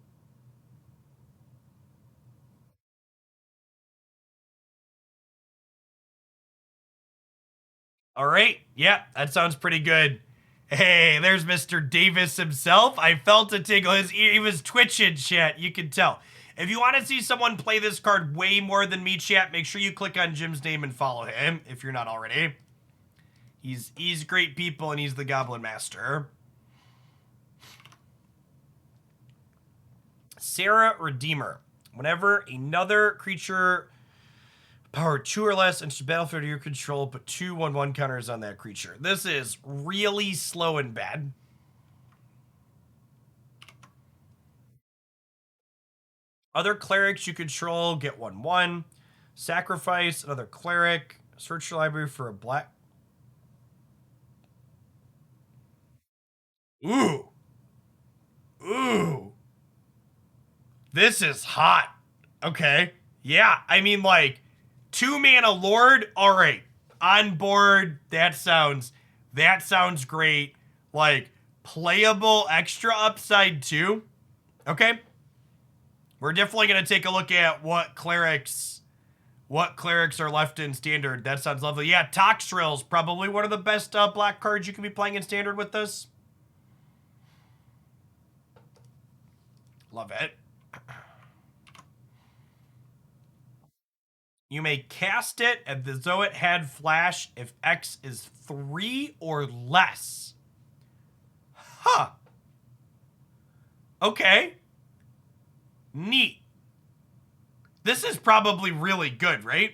[SPEAKER 1] All right. Yeah, that sounds pretty good. Hey, there's Mr. Davis himself. I felt a tickle. His ear, he was twitching, chat. You can tell. If you want to see someone play this card way more than me, chat, make sure you click on Jim's name and follow him if you're not already. He's great people, and he's the Goblin Master. Sarah Redeemer. Whenever another creature... Power 2 or less into battlefield to your control, put 2 1/1 counters on that creature. This is really slow and bad. Other clerics you control get 1/1. Sacrifice another cleric. Search your library for a black. Ooh. Ooh. This is hot. Okay. Yeah, I mean, like, 2-mana Lord, all right. On board, that sounds great. Like, playable extra upside too. Okay. We're definitely going to take a look at what clerics are left in standard. That sounds lovely. Yeah, Toxrill's probably one of the best black cards you can be playing in standard with this. Love it. You may cast it as though it had flash if X is 3 or less. Huh. Okay. Neat. This is probably really good, right?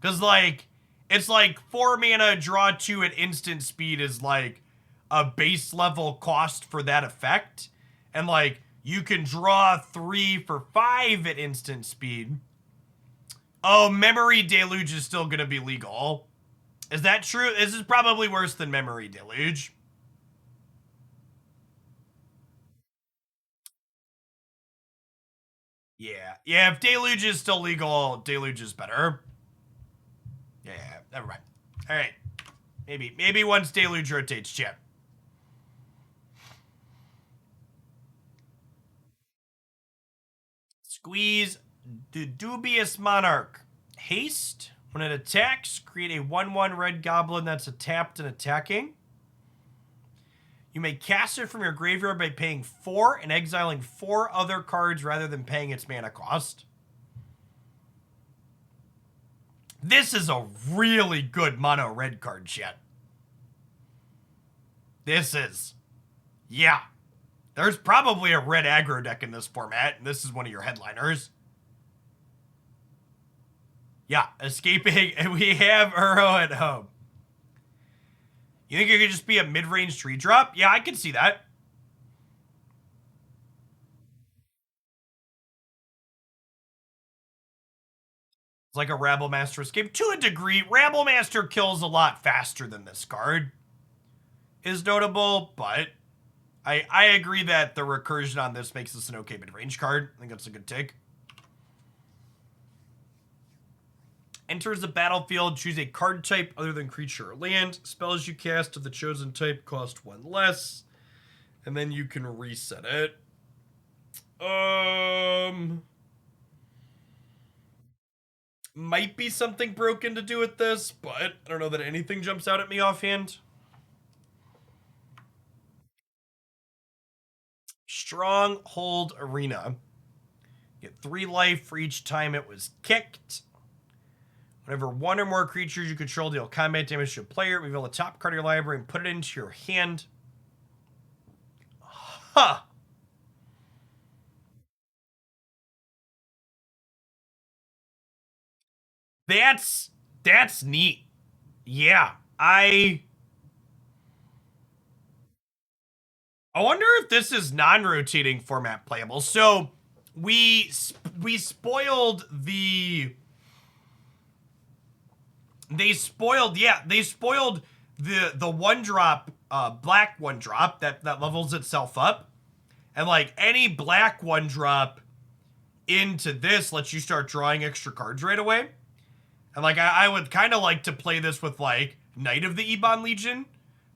[SPEAKER 1] Because, like, it's like 4 mana, draw 2 at instant speed is like a base level cost for that effect. And, like, you can draw 3 for 5 at instant speed. Oh, Memory Deluge is still going to be legal. Is that true? This is probably worse than Memory Deluge. Yeah. Yeah, if Deluge is still legal, Deluge is better. Yeah, never mind. All right. Maybe once Deluge rotates, chat. Squeeze the Dubious Monarch. Haste. When it attacks, create a 1/1 red goblin that's tapped and attacking. You may cast it from your graveyard by paying 4 and exiling 4 other cards rather than paying its mana cost. This is a really good mono red card, chat. This is. Yeah. There's probably a red aggro deck in this format, and this is one of your headliners. Yeah, escaping, and we have Uro at home. You think it could just be a mid-range tree drop? Yeah, I can see that. It's like a Rabblemaster escape. To a degree, Rabblemaster kills a lot faster than this card. Is notable, but I agree that the recursion on this makes this an okay mid-range card. I think that's a good take. Enters the battlefield, choose a card type other than creature or land. Spells you cast of the chosen type cost 1 less. And then you can reset it. Might be something broken to do with this, but I don't know that anything jumps out at me offhand. Stronghold Arena. Get 3 life for each time it was kicked. Whenever 1 or more creatures you control deal combat damage to a player, reveal the top card of your library and put it into your hand. Huh. That's neat. Yeah, I wonder if this is non-rotating format playable. So we spoiled the. They spoiled the 1-drop, black 1-drop that levels itself up. And, like, any black 1-drop into this lets you start drawing extra cards right away. And, like, I would kind of like to play this with, like, Knight of the Ebon Legion.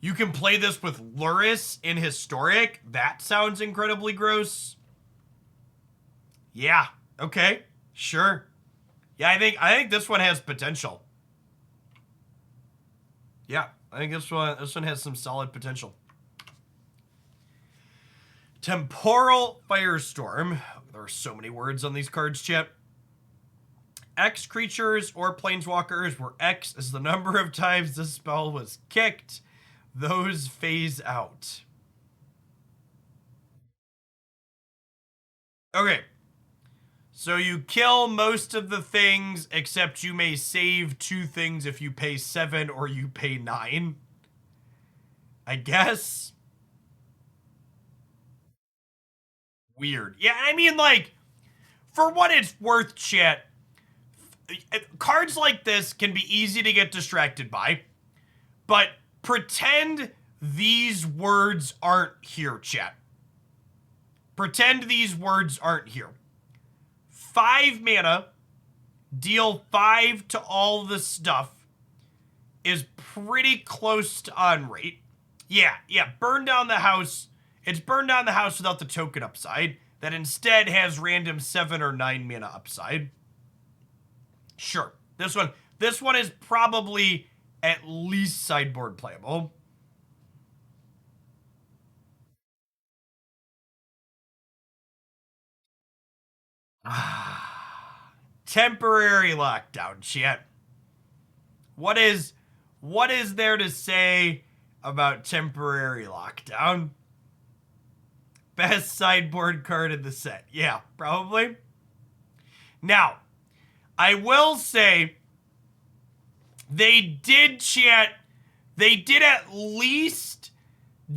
[SPEAKER 1] You can play this with Luris in Historic. That sounds incredibly gross. Yeah, okay, sure. Yeah, I think this one has potential. Yeah, I think this one has some solid potential. Temporal Firestorm. There are so many words on these cards, chat. X creatures or planeswalkers where X is the number of times this spell was kicked. Those phase out. Okay. So you kill most of the things, except you may save 2 things if you pay 7 or you pay 9. I guess. Weird. Yeah, I mean, like, for what it's worth, chat, cards like this can be easy to get distracted by, but pretend these words aren't here, chat. Pretend these words aren't here. 5 mana, deal 5 to all the stuff is pretty close to on rate. Yeah, burn down the house. It's burn down the house without the token upside. That instead has random 7 or 9 mana upside. Sure. This one is probably at least sideboard playable. Temporary lockdown, shit. What is there to say about temporary lockdown? Best sideboard card in the set. Yeah, probably. Now, I will say they did at least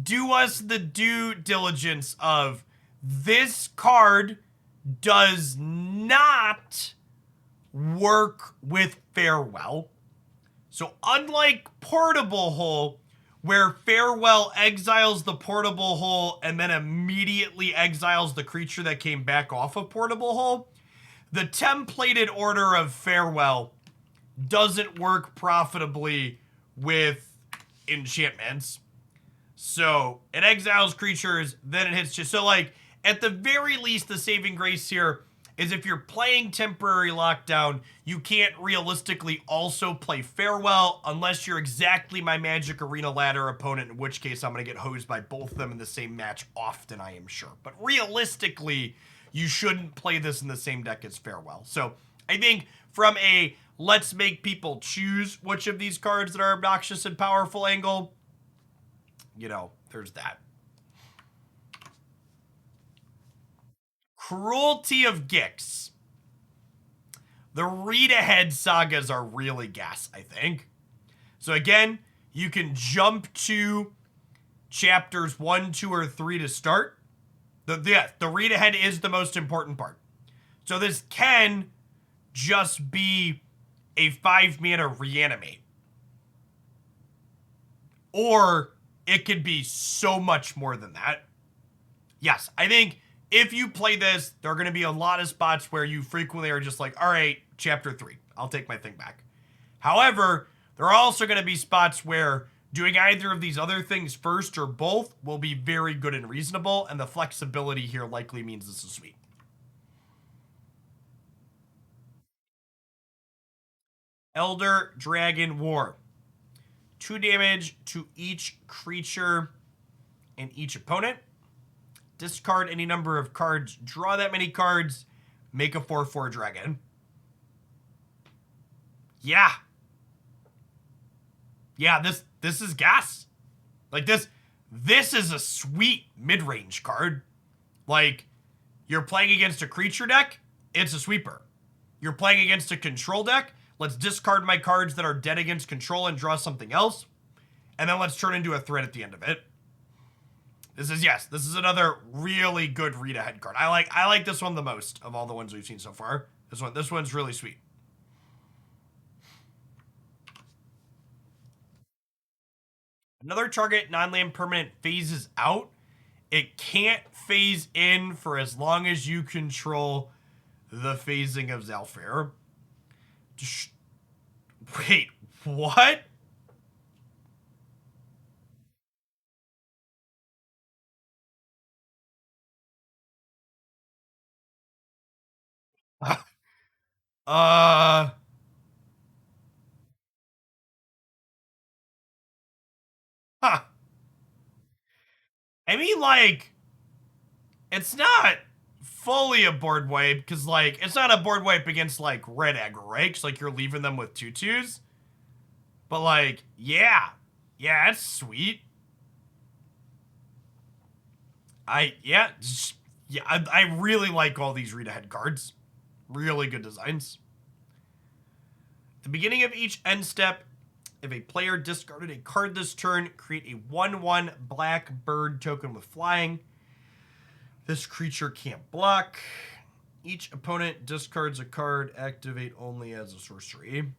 [SPEAKER 1] do us the due diligence of this card does not work with Farewell. So unlike Portable Hole, where Farewell exiles the Portable Hole and then immediately exiles the creature that came back off of Portable Hole, the templated order of Farewell doesn't work profitably with enchantments. So it exiles creatures, then it hits just so like at the very least the saving grace here is if you're playing temporary lockdown, you can't realistically also play Farewell unless you're exactly my Magic Arena ladder opponent, in which case I'm going to get hosed by both of them in the same match often, I am sure. But realistically, you shouldn't play this in the same deck as Farewell. So I think from a let's make people choose which of these cards that are obnoxious and powerful angle, you know, there's that. Cruelty of Gix. The read-ahead sagas are really gas, I think. So again, you can jump to chapters 1, 2, or 3 to start. The read-ahead is the most important part. So this can just be a 5 mana reanimate. Or it could be so much more than that. Yes, I think if you play this, there are going to be a lot of spots where you frequently are just like, all right, chapter 3, I'll take my thing back. However, there are also going to be spots where doing either of these other things first or both will be very good and reasonable, and the flexibility here likely means this is sweet. Elder Dragon War. 2 damage to each creature and each opponent. Discard any number of cards, draw that many cards, make a 4/4 dragon. Yeah. Yeah, this is gas. Like this is a sweet mid-range card. Like, you're playing against a creature deck, it's a sweeper. You're playing against a control deck, let's discard my cards that are dead against control and draw something else. And then let's turn into a threat at the end of it. This is another really good read-ahead card. I like this one the most of all the ones we've seen so far. This one's really sweet. Another target non-land permanent phases out. It can't phase in for as long as you control the phasing of Zalfair. Wait, what? Uh, huh. I mean, like, it's not fully a board wipe, because, like, it's not a board wipe against, like, red aggro, right? Because, like, you're leaving them with 2/2s. But, like, yeah. Yeah, that's sweet. I really like all these read-ahead cards. Really good designs. At the beginning of each end step, if a player discarded a card this turn, create a 1/1 black bird token with flying. This creature can't block. Each opponent discards a card, activate only as a sorcery.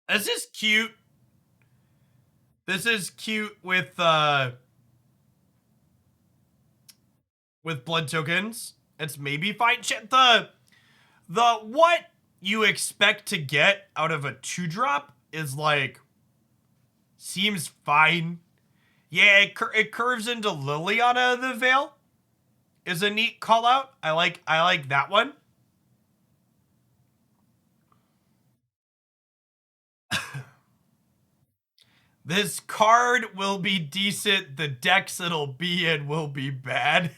[SPEAKER 1] This is cute. This is cute with blood tokens. It's maybe fine. The what you expect to get out of a 2-drop is like seems fine. Yeah, it curves into Liliana the Veil is a neat call out. I like that one. This card will be decent. The decks it'll be in will be bad.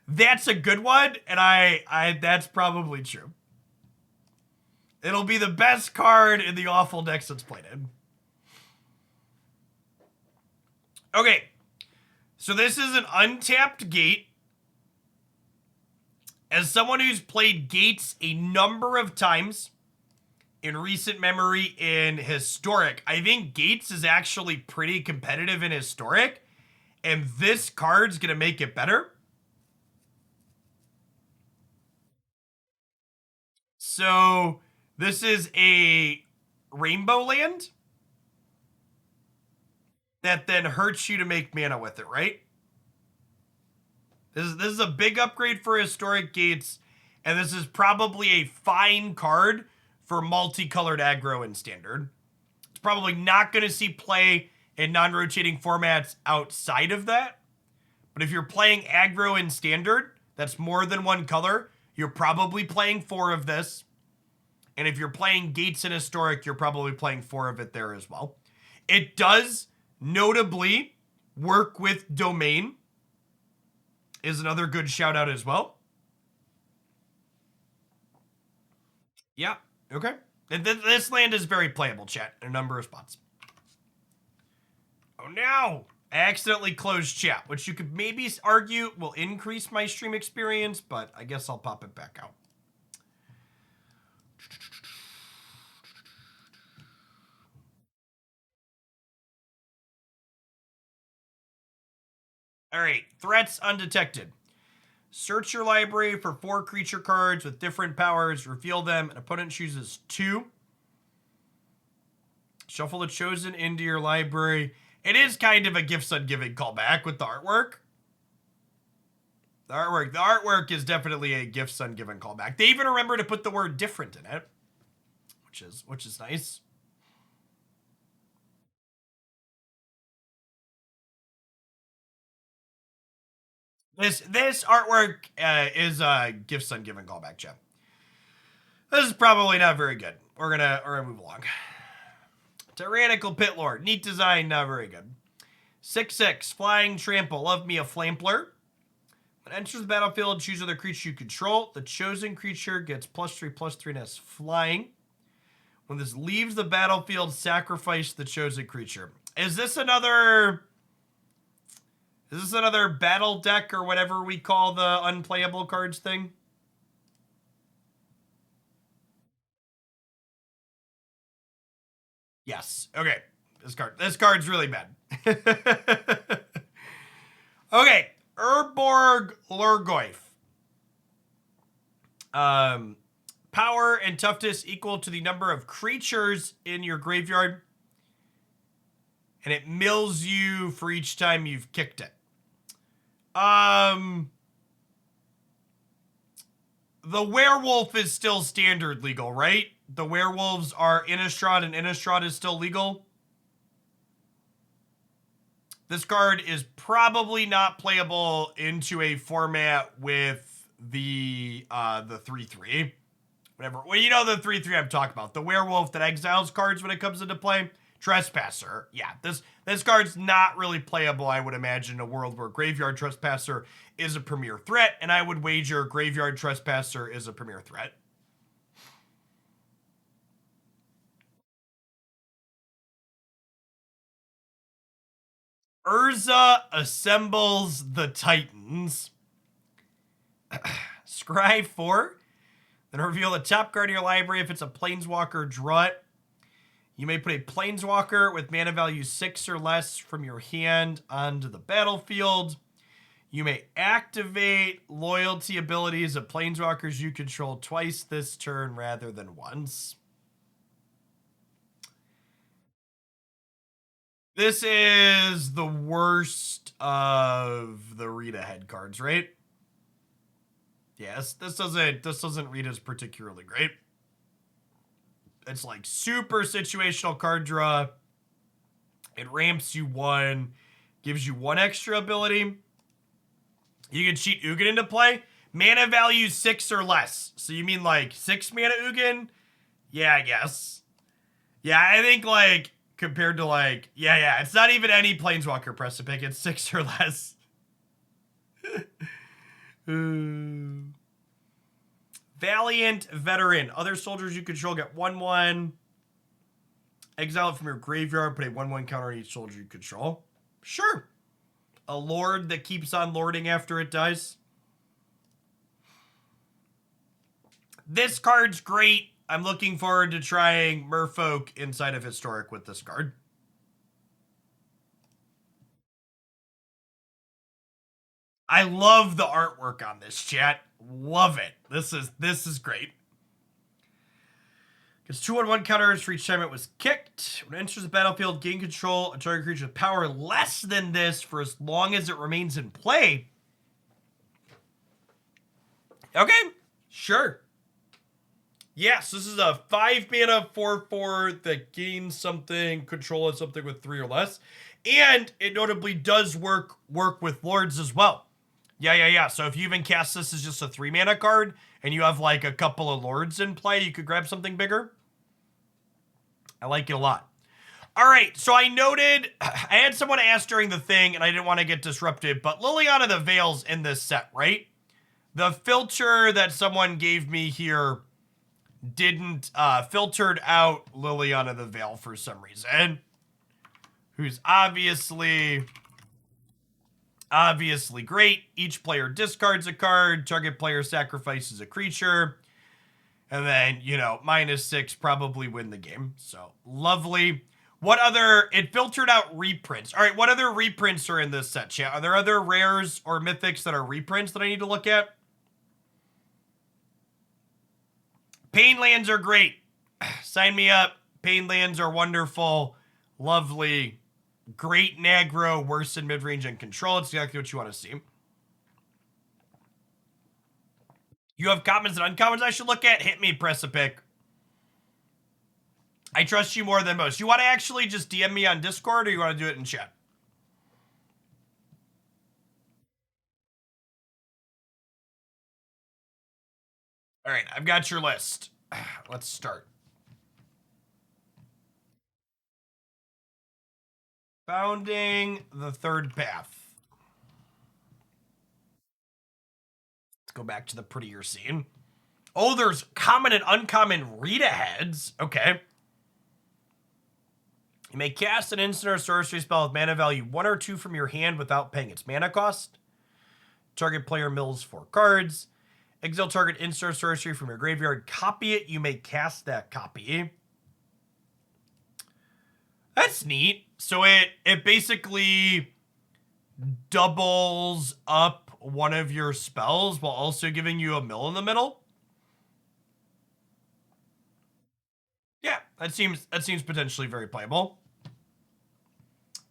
[SPEAKER 1] That's a good one, and I that's probably true. It'll be the best card in the awful decks it's played in. Okay, so this is an untapped gate. As someone who's played gates a number of times in recent memory in Historic, I think gates is actually pretty competitive in Historic, and this card's gonna make it better. So this is a rainbow land that then hurts you to make mana with it, right? This is a big upgrade for Historic Gates, and this is probably a fine card for multicolored aggro in Standard. It's probably not going to see play in non-rotating formats outside of that, but if you're playing aggro in Standard, that's more than one color, you're probably playing 4 of this. And if you're playing Gates in Historic, you're probably playing 4 of it there as well. It does notably work with Domain, is another good shout out as well. Yeah, okay. And this land is very playable, chat, in a number of spots. Oh, no! I accidentally closed chat, which you could maybe argue will increase my stream experience, but I guess I'll pop it back out. All right, threats undetected. Search your library for 4 creature cards with different powers, reveal them, an opponent chooses 2. Shuffle the chosen into your library. It is kind of a Gifts Ungiving callback with the artwork. The artwork is definitely a Gifts Ungiving callback. They even remember to put the word different in it, which is nice. This artwork is a Gifts Ungiving callback, Jeff. This is probably not very good. We're gonna move along. Tyrannical Pit Lord, neat design, not very good. 6/6 flying trample. Love me a Flampler. When it enters the battlefield, choose other creature you control. The chosen creature gets +3/+3 and has flying. When this leaves the battlefield, sacrifice the chosen creature. Is this another battle deck or whatever we call the unplayable cards thing? Yes. Okay. This card's really bad. Okay. Urborg Lurgoyf. Power and toughness equal to the number of creatures in your graveyard. And it mills you for each time you've kicked it. The werewolf is still standard legal, right? The werewolves are Innistrad, and Innistrad is still legal. This card is probably not playable into a format with the 3/3. Whatever. Well, you know the 3/3 I'm talking about. The werewolf that exiles cards when it comes into play. Trespasser. Yeah, this card's not really playable, I would imagine, in a world where Graveyard Trespasser is a premier threat, and I would wager Graveyard Trespasser is a premier threat. Urza assembles the Titans. Scry 4. Then reveal the top card of your library. If it's a Planeswalker, draw it. You may put a Planeswalker with mana value 6 or less from your hand onto the battlefield. You may activate loyalty abilities of Planeswalkers you control twice this turn rather than once. This is the worst of the read ahead cards, right? Yes, this doesn't read as particularly great. It's like super situational card draw. It ramps you 1, gives you 1 extra ability. You can cheat Ugin into play. Mana value 6 or less. So you mean like 6 mana Ugin? Yeah, I guess. Yeah, I think like compared to like, yeah, it's not even any Planeswalker press to pick. It's 6 or less. Valiant Veteran. Other soldiers you control get 1/1. Exile it from your graveyard. Put a 1/1 counter on each soldier you control. Sure. A lord that keeps on lording after it dies. This card's great. I'm looking forward to trying Merfolk inside of Historic with this card. I love the artwork on this, chat. Love it. This is great. Gets 2/1 counters for each time it was kicked. When it enters the battlefield, gain control a target creature with power less than this for as long as it remains in play. Okay, sure. Yes, this is a 5 mana 4/4 that gains something, control of something with 3 or less. And it notably does work with lords as well. Yeah. So if you even cast this as just a 3 mana card and you have like a couple of lords in play, you could grab something bigger. I like it a lot. All right, so I noted, I had someone ask during the thing and I didn't want to get disrupted, but Liliana the Veil's in this set, right? The filter that someone gave me here didn't filtered out Liliana the Veil for some reason, who's obviously great. Each player discards a card, target player sacrifices a creature, and then, you know, -6 probably win the game. So lovely. What other, it filtered out reprints. All right, what other reprints are in this set, chat? Are there other rares or mythics that are reprints that I need to look at? Pain lands are great. Sign me up. Pain lands are wonderful. Lovely. Great Nagro, worse in mid-range and control. It's exactly what you want to see. You have commons and uncommons I should look at? Hit me, press a pick. I trust you more than most. You want to actually just DM me on Discord or you want to do it in chat? All right, I've got your list. Let's start. Founding the Third Path. Let's go back to the prettier scene. Oh, there's common and uncommon read-aheads. Okay. You may cast an instant or sorcery spell with mana value 1 or 2 from your hand without paying its mana cost. Target player mills 4 cards. Exile target instant or sorcery from your graveyard. Copy it. You may cast that copy. That's neat. So it basically doubles up one of your spells while also giving you a mill in the middle. Yeah, that seems potentially very playable.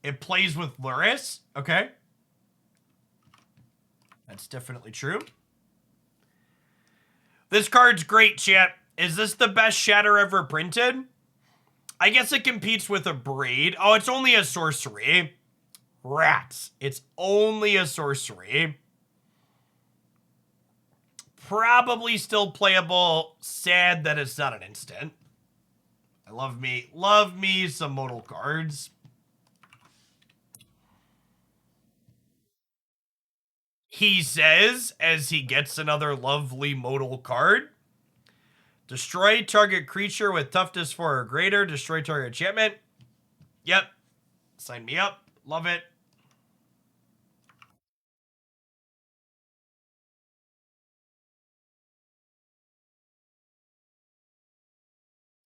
[SPEAKER 1] It plays with Luris. Okay. That's definitely true. This card's great, chat. Is this the best Shatter ever printed? I guess it competes with a Braid. Oh, it's only a sorcery. Rats. It's only a sorcery. Probably still playable. Sad that it's not an instant. I love me some modal cards. He says, as he gets another lovely modal card. Destroy target creature with toughness 4 or greater. Destroy target enchantment. Yep. Sign me up. Love it.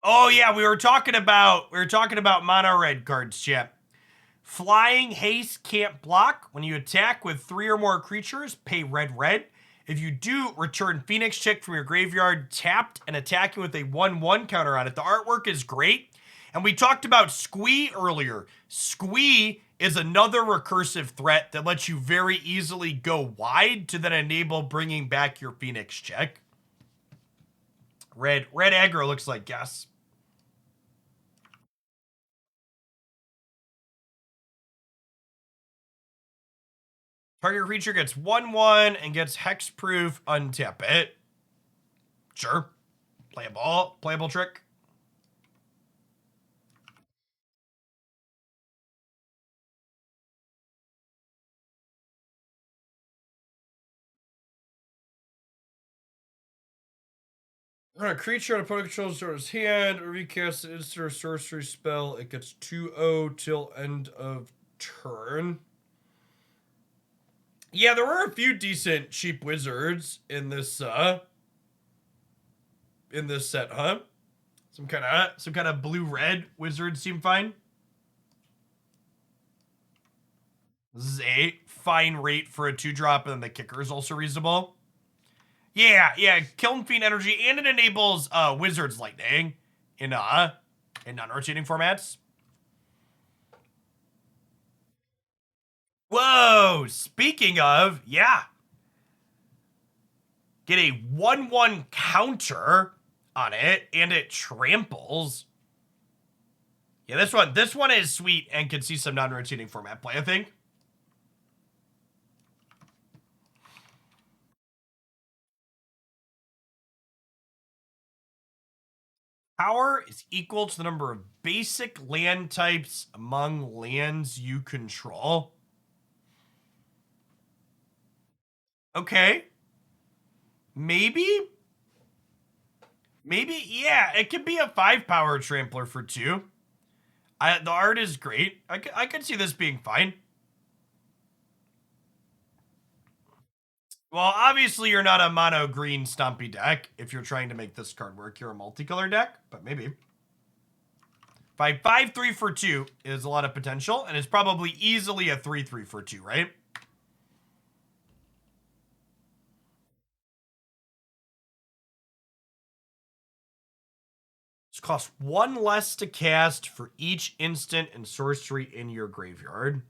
[SPEAKER 1] Oh yeah, we were talking about mono red cards, chat. Flying haste can't block. When you attack with 3 or more creatures, pay red. If you do, return Phoenix Chick from your graveyard tapped and attacking with a 1/1 counter on it. The artwork is great. And we talked about Squee earlier. Squee is another recursive threat that lets you very easily go wide to then enable bringing back your Phoenix check. Red aggro looks like yes. Target creature gets 1/1 and gets hexproof. Untap it. Sure. Playable trick. When a creature on opponent controls or his hand or recast an instant or sorcery spell, it gets 2/0 till end of turn. Yeah, there were a few decent cheap wizards in this set, huh? Some kind of blue-red wizards seem fine. This is a fine rate for a 2-drop, and then the kicker is also reasonable. Yeah, Kiln Fiend energy, and it enables Wizard's Lightning in non-rotating formats. Whoa! Speaking of, yeah. Get a 1/1 counter on it, and it tramples. Yeah, this one is sweet and can see some non-rotating format play, I think. Power is equal to the number of basic land types among lands you control. Okay. Maybe, yeah, it could be a 5-power trampler for 2. The art is great. I could see this being fine. Well, obviously you're not a mono green stompy deck. If you're trying to make this card work, you're a multicolor deck, but maybe. 5/3 for 2 is a lot of potential, and it's probably easily a 3/3 for 2, right? This costs 1 less to cast for each instant and sorcery in your graveyard.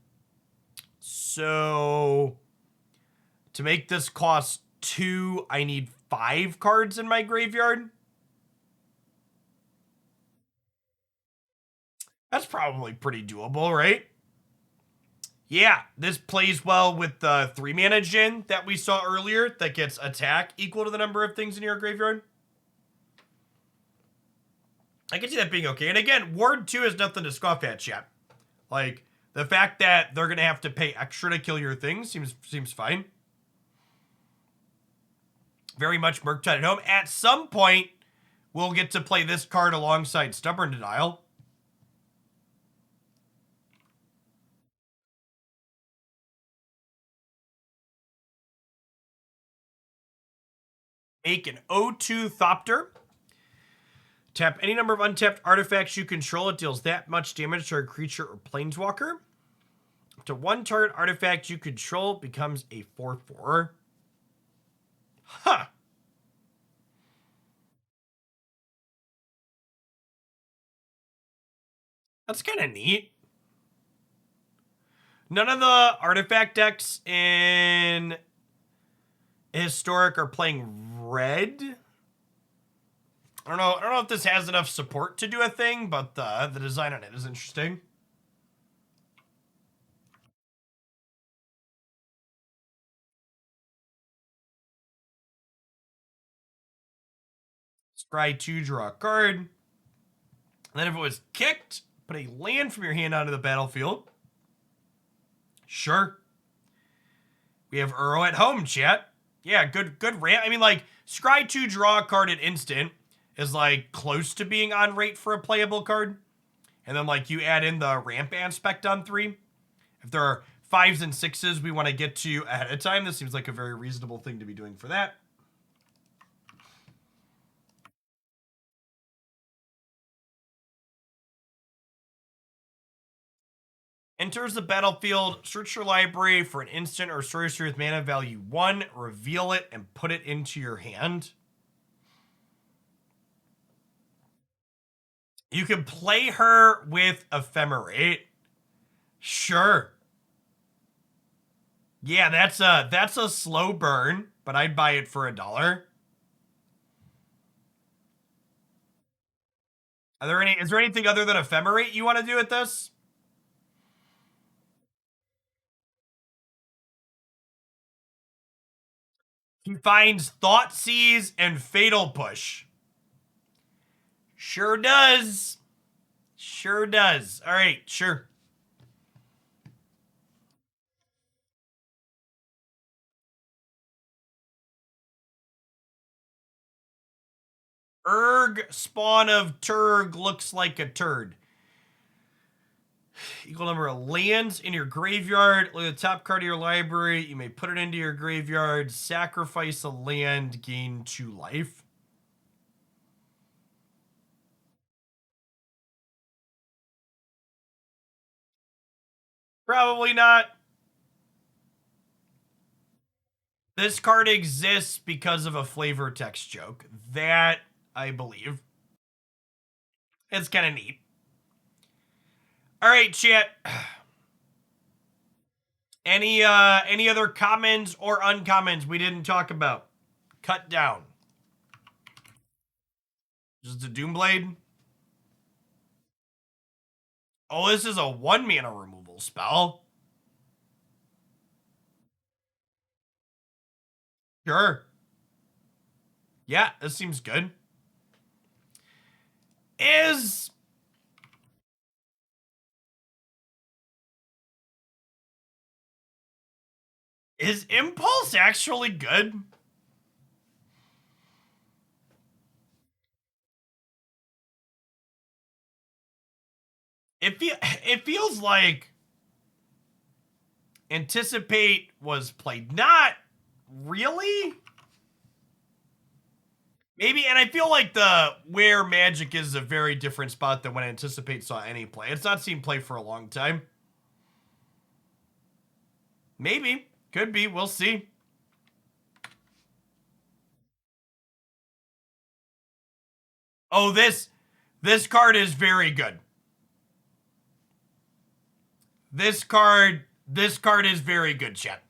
[SPEAKER 1] So to make this cost 2, I need 5 cards in my graveyard. That's probably pretty doable, right? Yeah, this plays well with the 3-mana Djinn that we saw earlier that gets attack equal to the number of things in your graveyard. I can see that being okay. And again, Ward 2 is nothing to scoff at, chat. Like, the fact that they're going to have to pay extra to kill your things seems fine. Very much Murktide at home. At some point, we'll get to play this card alongside Stubborn Denial. Make an O2 Thopter. Tap any number of untapped artifacts you control. It deals that much damage to a creature or planeswalker. Up to 1 target artifact you control becomes a 4/4. Huh. That's kind of neat. None of the artifact decks in Historic are playing red. I don't know if this has enough support to do a thing, but the design on it is interesting. Scry 2, draw a card. And then if it was kicked, put a land from your hand onto the battlefield. Sure. We have Uro at home, chat. Yeah, good ramp. I mean, like, Scry 2, draw a card at instant is, like, close to being on rate for a playable card. And then, like, you add in the ramp aspect on 3. If there are 5s and 6s we want to get to ahead of time, this seems like a very reasonable thing to be doing for that. Enters the battlefield, search your library for an instant or sorcery with mana value 1, reveal it, and put it into your hand. You can play her with Ephemerate. Sure. Yeah, that's a slow burn, but I'd buy it for $1. Is there anything other than Ephemerate you want to do with this? He finds Thoughtseize and Fatal Push. Sure does. Sure does. All right, sure. Spawn of Turg looks like a turd. Equal number of lands in your graveyard. Look at the top card of your library. You may put it into your graveyard. Sacrifice a land. Gain 2 life. Probably not. This card exists because of a flavor text joke. That, I believe. It's kind of neat. All right, chat. Any other commons or uncommons we didn't talk about? Cut down. Just a Doomblade. Oh, this is a 1-mana removal spell. Sure. Yeah, this seems good. Is Impulse actually good? It feels like Anticipate was played. Not really. Maybe, and I feel like where Magic is a very different spot than when Anticipate saw any play. It's not seen play for a long time. Maybe. Could be. We'll see. Oh, this card is very good. This card is very good, chat.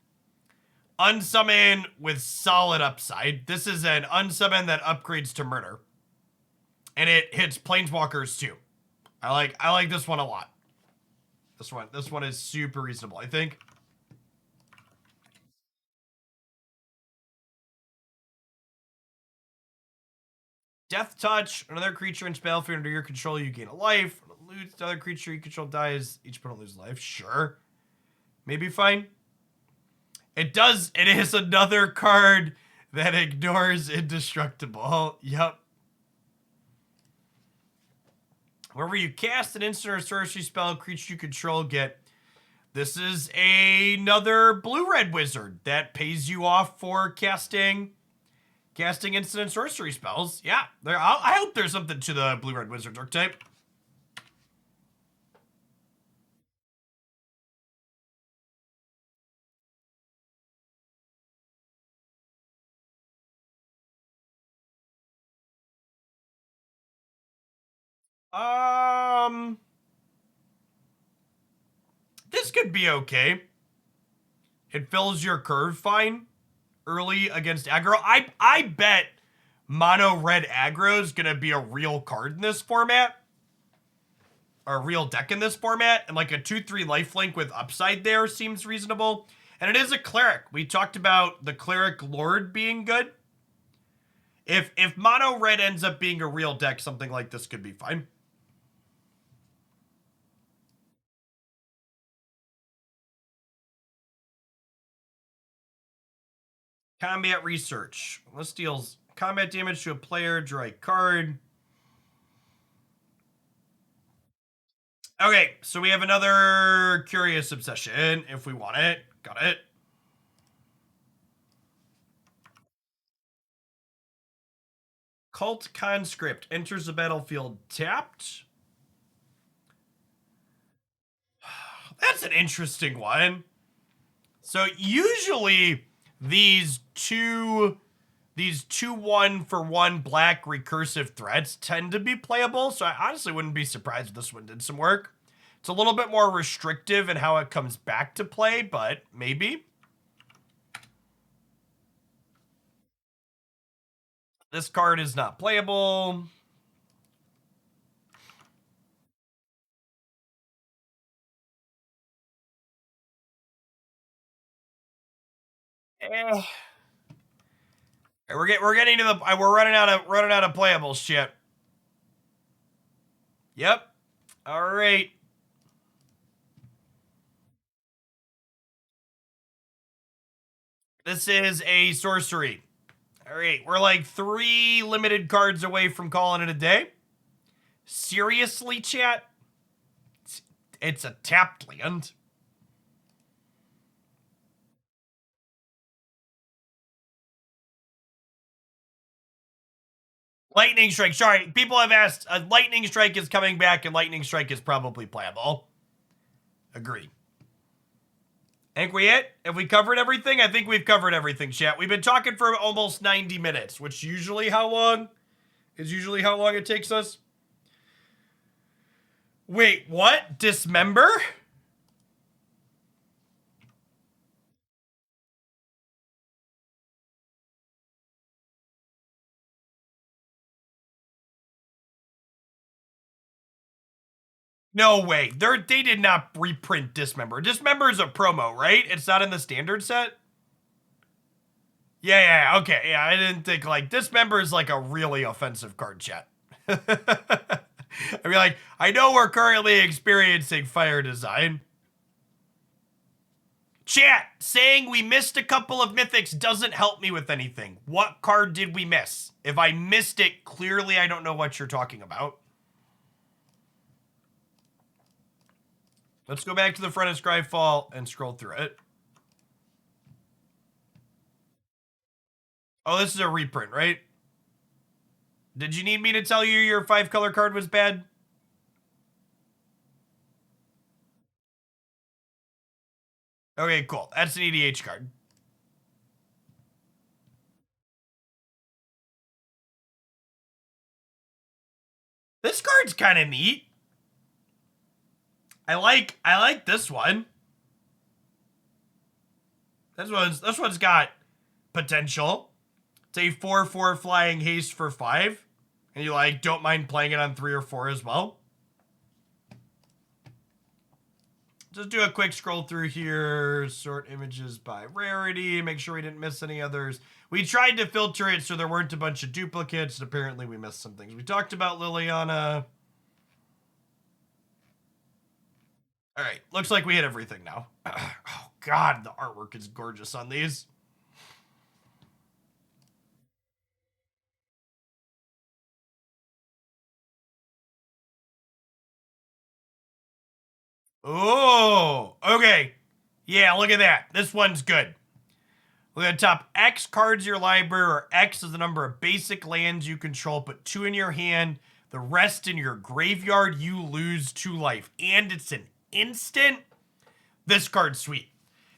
[SPEAKER 1] Unsummon with solid upside. This is an unsummon that upgrades to murder. And it hits planeswalkers too. I like this one a lot. This one is super reasonable, I think. Death Touch. Another creature in battlefield under your control, you gain a life. Lose the other creature you control dies. Each opponent loses life. Sure. Maybe fine. It is another card that ignores Indestructible. Yep. Whenever you cast an instant or sorcery spell, creature you control get. This is another blue-red wizard that pays you off for casting instant and sorcery spells. Yeah, I hope there's something to the blue-red wizard archetype. This could be okay. It fills your curve fine early against aggro. I bet mono red aggro is gonna be a real card in this format, or a real deck in this format, and like a 2/3 lifelink with upside there seems reasonable. And it is a cleric. We talked about the cleric lord being good. If mono red ends up being a real deck, something like this could be fine. Combat research. This deals combat damage to a player, draw a card. Okay, so we have another Curious Obsession if we want it. Got it. Cult Conscript enters the battlefield tapped. That's an interesting one. So usually these two these 2-1 for 1 black recursive threats tend to be playable, so I honestly wouldn't be surprised if this one did some work. It's a little bit more restrictive in how it comes back to play, but maybe. This card is not playable. Eh. We're getting to the we're running out of playable shit. Yep. All right. This is a sorcery. All right, we're like 3 limited cards away from calling it a day. Seriously, chat? It's a tapped land. Lightning Strike. Sorry, people have asked. Lightning Strike is coming back, and Lightning Strike is probably playable. Agreed. I think we hit. Have we covered everything? I think we've covered everything, chat. We've been talking for almost 90 minutes, which usually how long it takes us. Wait, what? Dismember? No way. They did not reprint Dismember. Dismember is a promo, right? It's not in the standard set? Yeah, okay. Yeah, I didn't think, like, Dismember is like a really offensive card, chat. I mean, like, I know we're currently experiencing fire design. Chat, saying we missed a couple of mythics doesn't help me with anything. What card did we miss? If I missed it, clearly I don't know what you're talking about. Let's go back to the front of Scryfall and scroll through it. Oh, this is a reprint, right? Did you need me to tell you your 5-color card was bad? Okay, cool. That's an EDH card. This card's kind of neat. I like this one. This one's got potential. It's a 4/4 flying haste for 5. And you like don't mind playing it on 3 or 4 as well. Just do a quick scroll through here, sort images by rarity, make sure we didn't miss any others. We tried to filter it so there weren't a bunch of duplicates, and apparently we missed some things. We talked about Liliana. All right, looks like we hit everything now. Oh God, the artwork is gorgeous on these. Oh, okay. Yeah, look at that. This one's good. Look at the top. X cards your library, or X is the number of basic lands you control. Put 2 in your hand. The rest in your graveyard. You lose 2 life. And it's an instant. This card's sweet.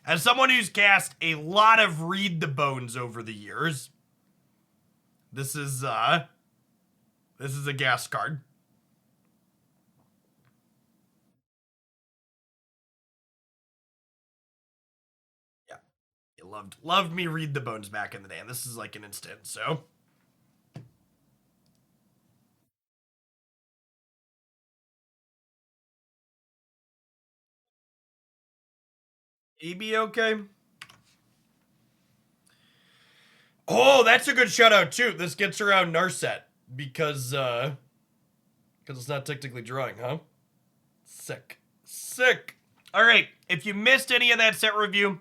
[SPEAKER 1] As someone who's cast a lot of Read the Bones over the years, this is a gas card. Yeah. You loved me Read the Bones back in the day, and this is like an instant, so. Maybe okay. Oh, that's a good shout out too. This gets around Narset because it's not technically drawing, huh? Sick. All right, if you missed any of that set review,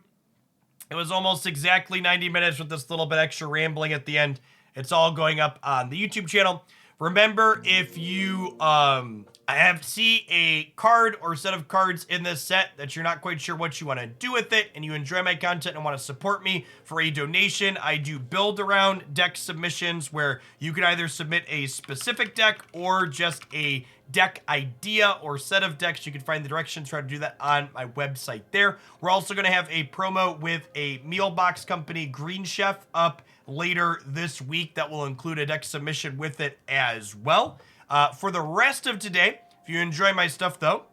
[SPEAKER 1] it was almost exactly 90 minutes with this little bit extra rambling at the end. It's all going up on the YouTube channel. Remember, if you see a card or set of cards in this set that you're not quite sure what you want to do with it, and you enjoy my content and want to support me for a donation, I do build around deck submissions where you can either submit a specific deck or just a deck idea or set of decks, you can find the directions for how to do that on my website there. We're also going to have a promo with a meal box company, Green Chef, up later this week that will include a deck submission with it as well. For the rest of today, if you enjoy my stuff though,